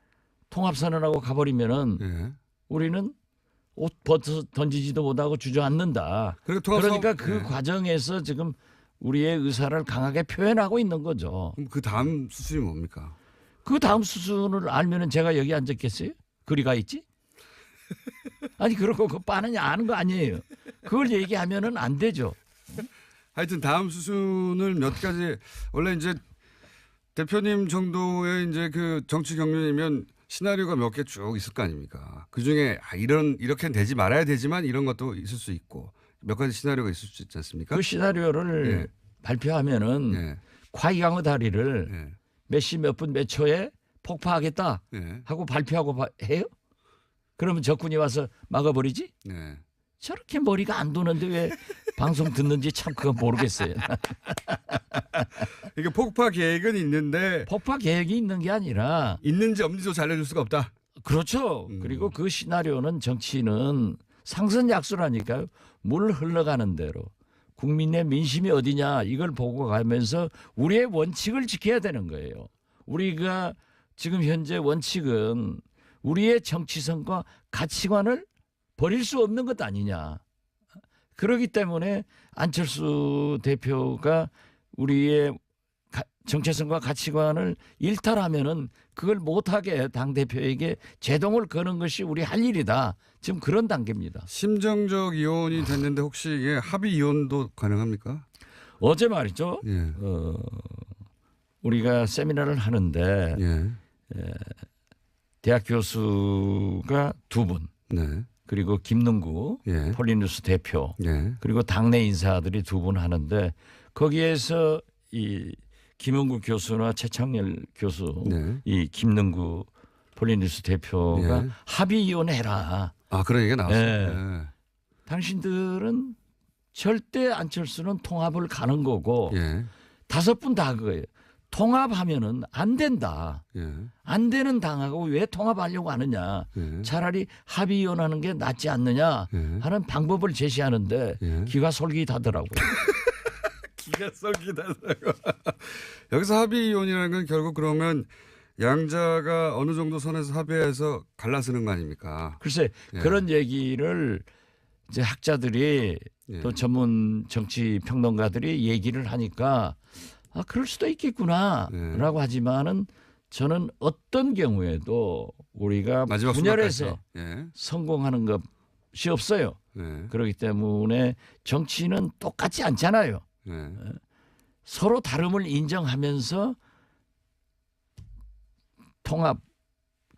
Speaker 6: 통합선언하고 가버리면은 우리는 옷 벗어 던지지도 못하고 주저앉는다. 그러니까 그 과정에서 지금 우리의 의사를 강하게 표현하고 있는 거죠.
Speaker 1: 그럼 그 다음 수순이 뭡니까?
Speaker 6: 그 다음 수순을 알면은 제가 여기 앉았겠어요? 그리 가 있지? 아니 그러고 그 빠느냐 아는 거 아니에요. 그걸 얘기하면은 안 되죠.
Speaker 1: 하여튼 다음 수순을 몇 가지 원래 이제 대표님 정도의 이제 그 정치 경륜이면 시나리오가 몇 개 쭉 있을 거 아닙니까? 그 중에 이렇게는 되지 말아야 되지만 이런 것도 있을 수 있고 몇 가지 시나리오가 있을 수 있지 않습니까?
Speaker 6: 그 시나리오를 발표하면은 과이강의 다리를 몇 시 몇 분 몇 초에 폭파하겠다 하고 발표하고 해요? 그러면 적군이 와서 막아버리지? 저렇게 머리가 안 도는데 왜 방송 듣는지 참 그건 모르겠어요.
Speaker 1: 이게 폭파 계획은 있는데
Speaker 6: 폭파 계획이 있는 게 아니라
Speaker 1: 있는지 없는지도 알려줄 수가 없다.
Speaker 6: 그렇죠. 그리고 그 시나리오는 정치는 상선약수라니까요. 물 흘러가는 대로 국민의 민심이 어디냐 이걸 보고 가면서 우리의 원칙을 지켜야 되는 거예요. 우리가 지금 현재 원칙은 우리의 정치성과 가치관을 버릴 수 없는 것 아니냐. 그렇기 때문에 안철수 대표가 우리의 정체성과 가치관을 일탈하면은 그걸 못하게 당대표에게 제동을 거는 것이 우리 할 일이다. 지금 그런 단계입니다.
Speaker 1: 심정적 이혼이 됐는데 혹시 이게 합의 이혼도 가능합니까?
Speaker 6: 어제 말이죠. 우리가 세미나를 하는데 대학 교수가 두 분. 그리고 김능구 폴리뉴스 대표 그리고 당내 인사들이 두 분 하는데 거기에서 이 김은구 교수나 최창렬 교수 이 김능구 폴리뉴스 대표가 합의 이혼해라.
Speaker 1: 아 그런 얘기가 나왔어요.
Speaker 6: 당신들은 절대 안철수는 통합을 가는 거고 5분 다 그거예요. 통합하면은 안 된다.
Speaker 1: 예.
Speaker 6: 안 되는 당하고 왜 통합하려고 하느냐.
Speaker 1: 예.
Speaker 6: 차라리 합의위원하는 게 낫지 않느냐
Speaker 1: 예.
Speaker 6: 하는 방법을 제시하는데
Speaker 1: 예.
Speaker 6: 기가 솔깃하더라고요.
Speaker 1: 기가 썩이다라고. 여기서 합의위원이라는 건 결국 그러면 양자가 어느 정도 선에서 합의해서 갈라서는 거 아닙니까?
Speaker 6: 글쎄
Speaker 1: 예.
Speaker 6: 그런 얘기를 이제 학자들이
Speaker 1: 예.
Speaker 6: 또 전문 정치 평론가들이 얘기를 하니까 아 그럴 수도 있겠구나라고
Speaker 1: 예.
Speaker 6: 하지만은 저는 어떤 경우에도 우리가
Speaker 1: 마지막
Speaker 6: 분열해서
Speaker 1: 순간까지. 예.
Speaker 6: 성공하는 것이 없어요.
Speaker 1: 예.
Speaker 6: 그렇기 때문에 정치는 똑같지 않잖아요.
Speaker 1: 예.
Speaker 6: 서로 다름을 인정하면서 통합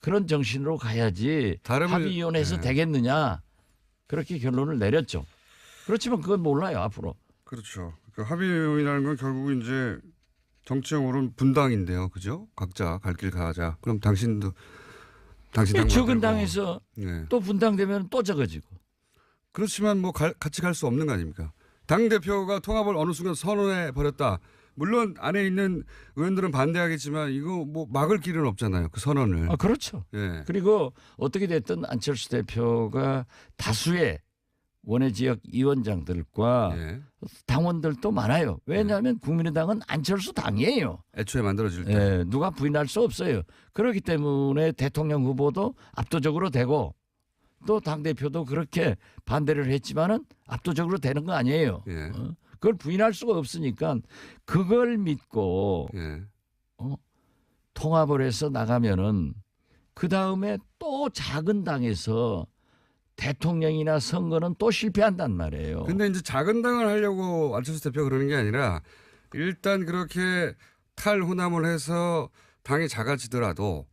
Speaker 6: 그런 정신으로 가야지
Speaker 1: 다름을-
Speaker 6: 합의위원회에서
Speaker 1: 네.
Speaker 6: 되겠느냐 그렇게 결론을 내렸죠. 그렇지만 그건 몰라요 앞으로.
Speaker 1: 그렇죠. 그 합의위원이라는 건 결국 이제 정치적으로는 분당인데요. 그죠? 각자 갈 길 가자. 그럼 당신 당
Speaker 6: 적은
Speaker 1: 만들고.
Speaker 6: 당에서
Speaker 1: 예.
Speaker 6: 또 분당되면 또 적어지고.
Speaker 1: 그렇지만 뭐 같이 갈 수 없는 거 아닙니까? 당대표가 통합을 어느 순간 선언해 버렸다. 물론 안에 있는 의원들은 반대하겠지만 이거 뭐 막을 길은 없잖아요. 그 선언을.
Speaker 6: 아 그렇죠.
Speaker 1: 예.
Speaker 6: 그리고 어떻게 됐든 안철수 대표가 다수의 원외 지역 위원장들과
Speaker 1: 예.
Speaker 6: 당원들도 많아요. 왜냐하면 국민의당은 안철수 당이에요.
Speaker 1: 애초에 만들어질 때.
Speaker 6: 예, 누가 부인할 수 없어요. 그렇기 때문에 대통령 후보도 압도적으로 되고 또 당대표도 그렇게 반대를 했지만은 압도적으로 되는 거 아니에요.
Speaker 1: 예.
Speaker 6: 그걸 부인할 수가 없으니까 그걸 믿고
Speaker 1: 예.
Speaker 6: 통합을 해서 나가면은 그 다음에 또 작은 당에서 대통령이나 선거는 또 실패한단 말이에요.
Speaker 1: 근데 이제 작은 당을 하려고 안철수 대표가 그러는 게 아니라 일단 그렇게 탈호남을 해서 당이 작아지더라도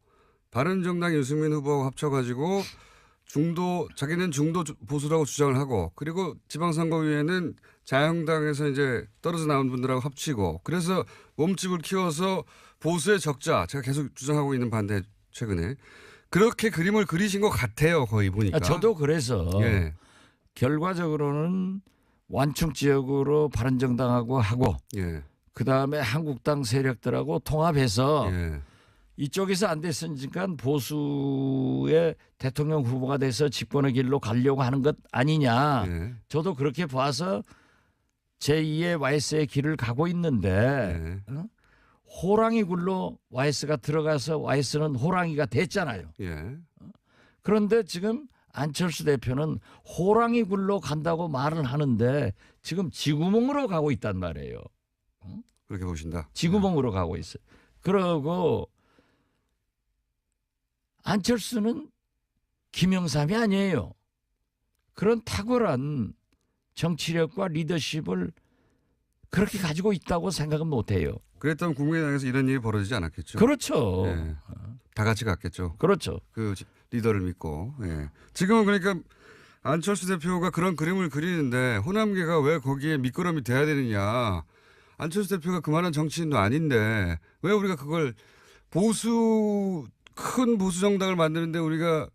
Speaker 1: 바른정당 유승민 후보하고 합쳐가지고 자기는 중도 보수라고 주장을 하고 그리고 지방선거위에는 자유한국당에서 이제 떨어져 나온 분들하고 합치고 그래서 몸집을 키워서 보수의 적자 제가 계속 주장하고 있는 반대 최근에 그렇게 그림을 그리신 것 같아요. 거의 보니까.
Speaker 6: 저도 그래서
Speaker 1: 예.
Speaker 6: 결과적으로는 완충 지역으로 바른정당하고 하고
Speaker 1: 예.
Speaker 6: 그다음에 한국당 세력들하고 통합해서
Speaker 1: 예.
Speaker 6: 이쪽에서 안 됐으니까 보수의 대통령 후보가 돼서 집권의 길로 가려고 하는 것 아니냐.
Speaker 1: 예.
Speaker 6: 저도 그렇게 봐서 제2의 YS의 길을 가고 있는데
Speaker 1: 예.
Speaker 6: 호랑이 굴로 YS가 들어가서 YS는 호랑이가 됐잖아요.
Speaker 1: 예.
Speaker 6: 그런데 지금 안철수 대표는 호랑이 굴로 간다고 말을 하는데 지금 쥐구멍으로 가고 있단 말이에요.
Speaker 1: 그렇게 보신다.
Speaker 6: 쥐구멍으로 가고 있어요. 그러고 안철수는 김영삼이 아니에요. 그런 탁월한 정치력과 리더십을 그렇게 가지고 있다고 생각은 못해요.
Speaker 1: 그랬다면 국민의당에서 이런 일이 벌어지지 않았겠죠.
Speaker 6: 그렇죠.
Speaker 1: 예. 다 같이 갔겠죠.
Speaker 6: 그렇죠.
Speaker 1: 그 리더를 믿고. 예. 지금은 그러니까 안철수 대표가 그런 그림을 그리는데 호남계가 왜 거기에 미끄럼이 돼야 되느냐. 안철수 대표가 그만한 정치인도 아닌데 왜 우리가 그걸 큰 보수 정당을 만드는데 우리가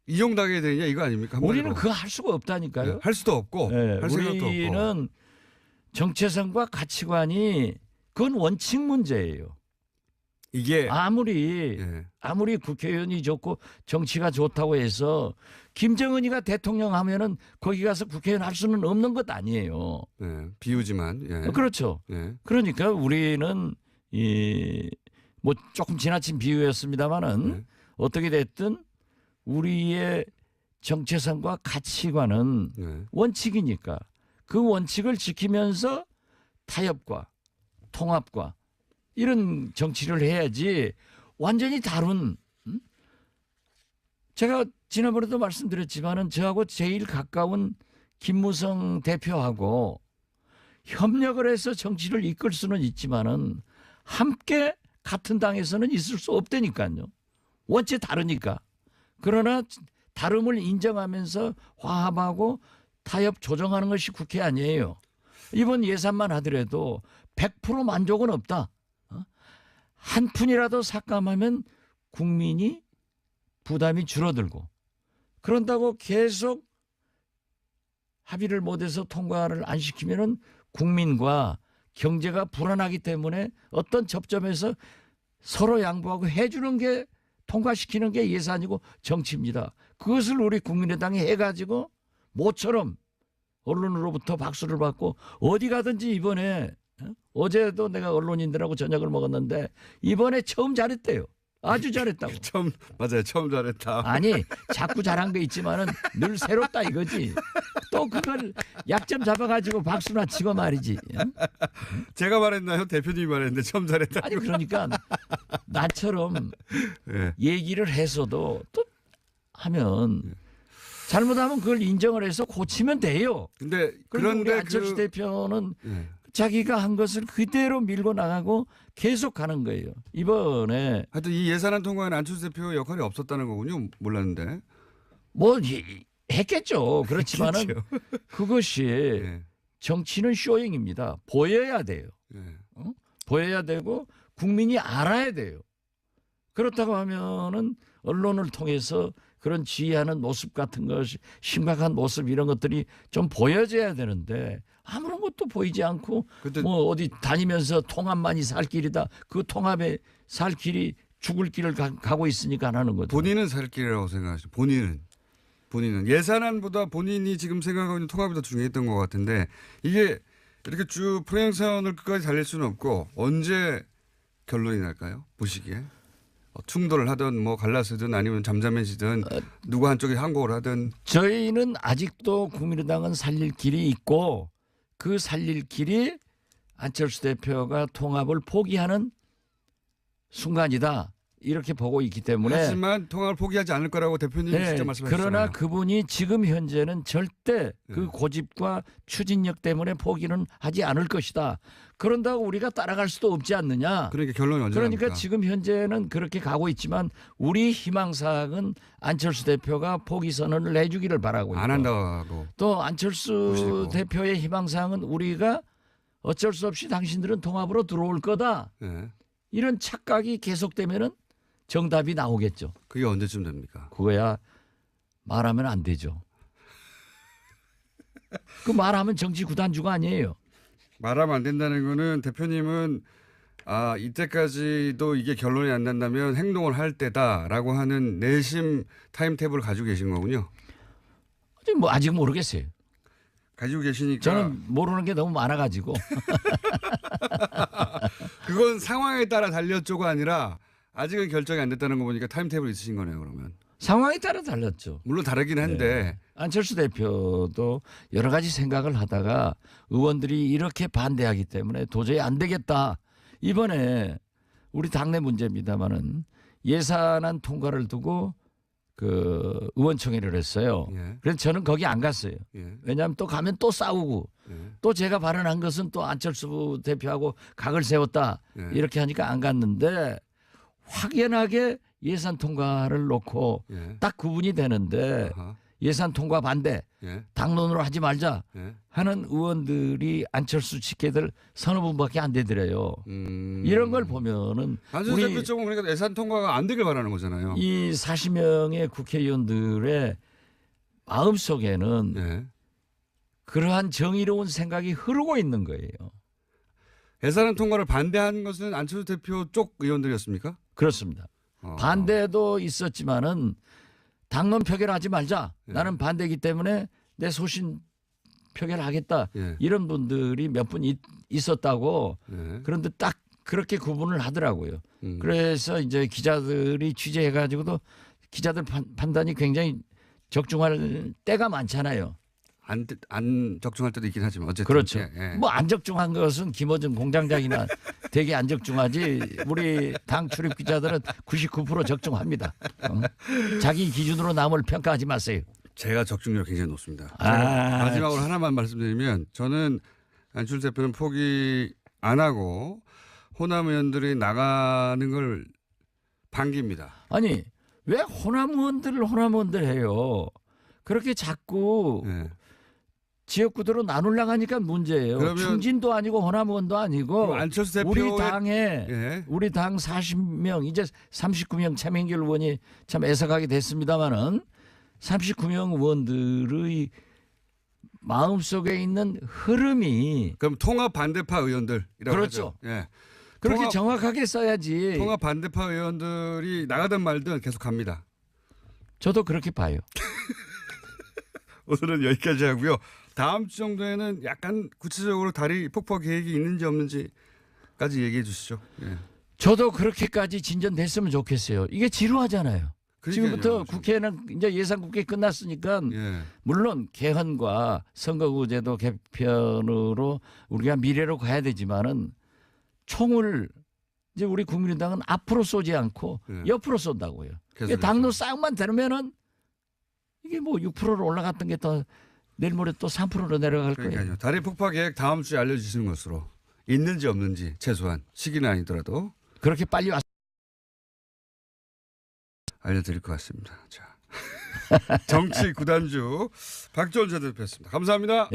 Speaker 1: 이용당해야 되느냐 이거 아닙니까? 한마디로.
Speaker 6: 우리는 그거 할 수가 없다니까요.
Speaker 1: 네, 할 수도 없고
Speaker 6: 네,
Speaker 1: 할 생각도 없고.
Speaker 6: 우리는 정체성과 가치관이 그건 원칙 문제예요.
Speaker 1: 이게
Speaker 6: 아무리 국회의원이 좋고 정치가 좋다고 해서 김정은이가 대통령 하면은 거기 가서 국회의원 할 수는 없는 것 아니에요.
Speaker 1: 네, 비유지만. 예.
Speaker 6: 그렇죠.
Speaker 1: 예.
Speaker 6: 그러니까 우리는 뭐 조금 지나친 비유였습니다마는
Speaker 1: 네.
Speaker 6: 어떻게 됐든 우리의 정체성과 가치관은
Speaker 1: 네.
Speaker 6: 원칙이니까 그 원칙을 지키면서 타협과 통합과 이런 정치를 해야지 완전히 다른 제가 지난번에도 말씀드렸지만은 저하고 제일 가까운 김무성 대표하고 협력을 해서 정치를 이끌 수는 있지만은 함께 같은 당에서는 있을 수 없다니까요. 원체 다르니까. 그러나 다름을 인정하면서 화합하고 타협 조정하는 것이 국회 아니에요. 이번 예산만 하더라도 100% 만족은 없다. 한 푼이라도 삭감하면 국민이 부담이 줄어들고 그런다고 계속 합의를 못해서 통과를 안 시키면은 국민과 경제가 불안하기 때문에 어떤 접점에서 서로 양보하고 해주는 게 통과시키는 게 예산이고 정치입니다. 그것을 우리 국민의당이 해가지고 모처럼 언론으로부터 박수를 받고 어디 가든지 이번에 어제도 내가 언론인들하고 저녁을 먹었는데 이번에 처음 잘했대요. 아주 잘했다고.
Speaker 1: 맞아요. 처음 잘했다.
Speaker 6: 아니 자꾸 잘한 게 있지만은 늘 새롭다 이거지. 또 그걸 약점 잡아가지고 박수나 치고 말이지. 응?
Speaker 1: 제가 말했나요? 대표님이 말했는데 처음 잘했다.
Speaker 6: 아니 그러니까 나처럼
Speaker 1: 예.
Speaker 6: 얘기를 해서도 또 하면 잘못하면 그걸 인정을 해서 고치면 돼요.
Speaker 1: 근데
Speaker 6: 그런데 우리
Speaker 1: 그런데
Speaker 6: 안철수 대표는
Speaker 1: 예.
Speaker 6: 자기가 한 것을 그대로 밀고 나가고 계속 가는 거예요. 이번에
Speaker 1: 하여튼 이 예산안 통과에는 안철수 대표 역할이 없었다는 거군요. 몰랐는데.
Speaker 6: 뭐 했겠죠. 그렇지만은
Speaker 1: 했겠죠.
Speaker 6: 그것이
Speaker 1: 예.
Speaker 6: 정치는 쇼잉입니다. 보여야 돼요.
Speaker 1: 예.
Speaker 6: 보여야 되고 국민이 알아야 돼요. 그렇다고 하면은 언론을 통해서 그런 지휘하는 모습 같은 것이 심각한 모습 이런 것들이 좀 보여져야 되는데 아무런 것도 보이지 않고
Speaker 1: 근데
Speaker 6: 뭐 어디 다니면서 통합만이 살 길이다. 그 통합에 살 길이 죽을 길을 가고 있으니까 안 하는 거죠.
Speaker 1: 본인은 살 길이라고 생각하시죠. 본인은 예산안보다 본인이 지금 생각하고 있는 통합이 더 중요했던 것 같은데 이게 이렇게 쭉 프레임선을 끝까지 달릴 수는 없고 언제 결론이 날까요? 보시기에 충돌을 하든 뭐 갈라서든 아니면 잠잠해지든 누구 한쪽이 항복을 하든
Speaker 6: 저희는 아직도 국민의당은 살릴 길이 있고 그 살릴 길이 안철수 대표가 통합을 포기하는 순간이다. 이렇게 보고 있기 때문에
Speaker 1: 하지만 통합을 포기하지 않을 거라고 대표님이
Speaker 6: 네,
Speaker 1: 직접 말씀하셨잖아요.
Speaker 6: 그러나 그분이 지금 현재는 절대 그 고집과 추진력 때문에 포기는 하지 않을 것이다. 그런다고 우리가 따라갈 수도 없지 않느냐.
Speaker 1: 그러니까 결론이 언제
Speaker 6: 그러니까
Speaker 1: 납니까?
Speaker 6: 지금 현재는 그렇게 가고 있지만 우리 희망사항은 안철수 대표가 포기 선언을 해주기를 바라고 있고
Speaker 1: 안 한다고.
Speaker 6: 또 안철수
Speaker 1: 보시고.
Speaker 6: 대표의 희망사항은 우리가 어쩔 수 없이 당신들은 통합으로 들어올 거다.
Speaker 1: 네.
Speaker 6: 이런 착각이 계속되면은 정답이 나오겠죠.
Speaker 1: 그게 언제쯤 됩니까?
Speaker 6: 그거야 말하면 안 되죠. 그 말하면 정치 구단주가 아니에요.
Speaker 1: 말하면 안 된다는 거는 대표님은 이때까지도 이게 결론이 안 난다면 행동을 할 때다라고 하는 내심 타임테이블을 가지고 계신 거군요.
Speaker 6: 뭐 아직 모르겠어요.
Speaker 1: 가지고 계시니까.
Speaker 6: 저는 모르는 게 너무 많아가지고.
Speaker 1: 그건 상황에 따라 달렸죠가 아니라 아직은 결정이 안 됐다는 거 보니까 타임테이블 있으신 거네요, 그러면.
Speaker 6: 상황에 따라 달랐죠.
Speaker 1: 물론 다르긴 한데.
Speaker 6: 네. 안철수 대표도 여러 가지 생각을 하다가 의원들이 이렇게 반대하기 때문에 도저히 안 되겠다. 이번에 우리 당내 문제입니다마는 예산안 통과를 두고 그 의원총회를 했어요.
Speaker 1: 예.
Speaker 6: 그래서 저는 거기 안 갔어요.
Speaker 1: 예.
Speaker 6: 왜냐하면 또 가면 또 싸우고
Speaker 1: 예.
Speaker 6: 또 제가 발언한 것은 또 안철수 대표하고 각을 세웠다.
Speaker 1: 예.
Speaker 6: 이렇게 하니까 안 갔는데 확연하게 예산 통과를 놓고
Speaker 1: 예.
Speaker 6: 딱 구분이 되는데
Speaker 1: 아하.
Speaker 6: 예산 통과 반대
Speaker 1: 예.
Speaker 6: 당론으로 하지 말자
Speaker 1: 예.
Speaker 6: 하는 의원들이 안철수 직계들 서너 분밖에 안 되더래요. 이런 걸 보면은
Speaker 1: 안철수
Speaker 6: 우리
Speaker 1: 대표 쪽은 그러니까 예산 통과가 안 되길 바라는 거잖아요.
Speaker 6: 이 40명의 국회의원들의 마음속에는
Speaker 1: 예.
Speaker 6: 그러한 정의로운 생각이 흐르고 있는 거예요.
Speaker 1: 예산안 통과를 반대한 것은 안철수 대표 쪽 의원들이었습니까?
Speaker 6: 그렇습니다. 반대도 있었지만은 당론 표결하지 말자.
Speaker 1: 예.
Speaker 6: 나는 반대이기 때문에 내 소신 표결하겠다.
Speaker 1: 예.
Speaker 6: 이런 분들이 몇 분 있었다고.
Speaker 1: 예.
Speaker 6: 그런데 딱 그렇게 구분을 하더라고요.
Speaker 1: 음.
Speaker 6: 그래서 이제 기자들이 취재해가지고도 기자들 판단이 굉장히 적중할 때가 많잖아요.
Speaker 1: 안 적중할 때도 있긴 하지만 어쨌든.
Speaker 6: 그렇죠.
Speaker 1: 예, 예.
Speaker 6: 뭐 안 적중한 것은 김어준 공장장이나 되게 안 적중하지. 우리 당 출입 기자들은 99% 적중합니다. 자기 기준으로 남을 평가하지 마세요.
Speaker 1: 제가 적중률 굉장히 높습니다.
Speaker 6: 아,
Speaker 1: 마지막으로 하나만 말씀드리면 저는 안철수 대표는 포기 안 하고 호남 의원들이 나가는 걸 반깁니다.
Speaker 6: 아니 왜 호남 의원들 해요. 그렇게 자꾸
Speaker 1: 예.
Speaker 6: 지역구도로 나누려고 하니까 문제예요.
Speaker 1: 그러면
Speaker 6: 충진도 아니고 호남 의원도 아니고
Speaker 1: 그럼 안철수 대표의
Speaker 6: 우리 당에
Speaker 1: 예.
Speaker 6: 우리 당 40명 이제 39명 차명길 의원이 참 애석하게 됐습니다마는 39명 의원들의 마음속에 있는 흐름이
Speaker 1: 그럼 통합 반대파 의원들이라고
Speaker 6: 그렇죠.
Speaker 1: 하죠. 예.
Speaker 6: 그렇게 정확하게 써야지.
Speaker 1: 통합 반대파 의원들이 나가든 말든 계속 갑니다.
Speaker 6: 저도 그렇게 봐요.
Speaker 1: 오늘은 여기까지 하고요. 다음 주 정도에는 약간 구체적으로 다리 폭파 계획이 있는지 없는지까지 얘기해 주시죠. 예.
Speaker 6: 저도 그렇게까지 진전됐으면 좋겠어요. 이게 지루하잖아요. 지금부터 국회는 이제 예산국회 끝났으니까
Speaker 1: 예.
Speaker 6: 물론 개헌과 선거구제도 개편으로 우리가 미래로 가야 되지만은 총을 이제 우리 국민의당은 앞으로 쏘지 않고
Speaker 1: 예.
Speaker 6: 옆으로 쏜다고요.
Speaker 1: 계속해서.
Speaker 6: 당로 싸움만 되면은 이게 뭐 6%로 올라갔던 게 또 내일 모레 또 3%로 내려갈 거예요.
Speaker 1: 그러니까요. 다리 폭파 계획 다음 주에 알려주시는 것으로 있는지 없는지 최소한 시기는 아니더라도
Speaker 6: 그렇게 빨리 왔.
Speaker 1: 알려드릴 것 같습니다. 자, 정치 구단주 박지원 전 대표였습니다. 감사합니다.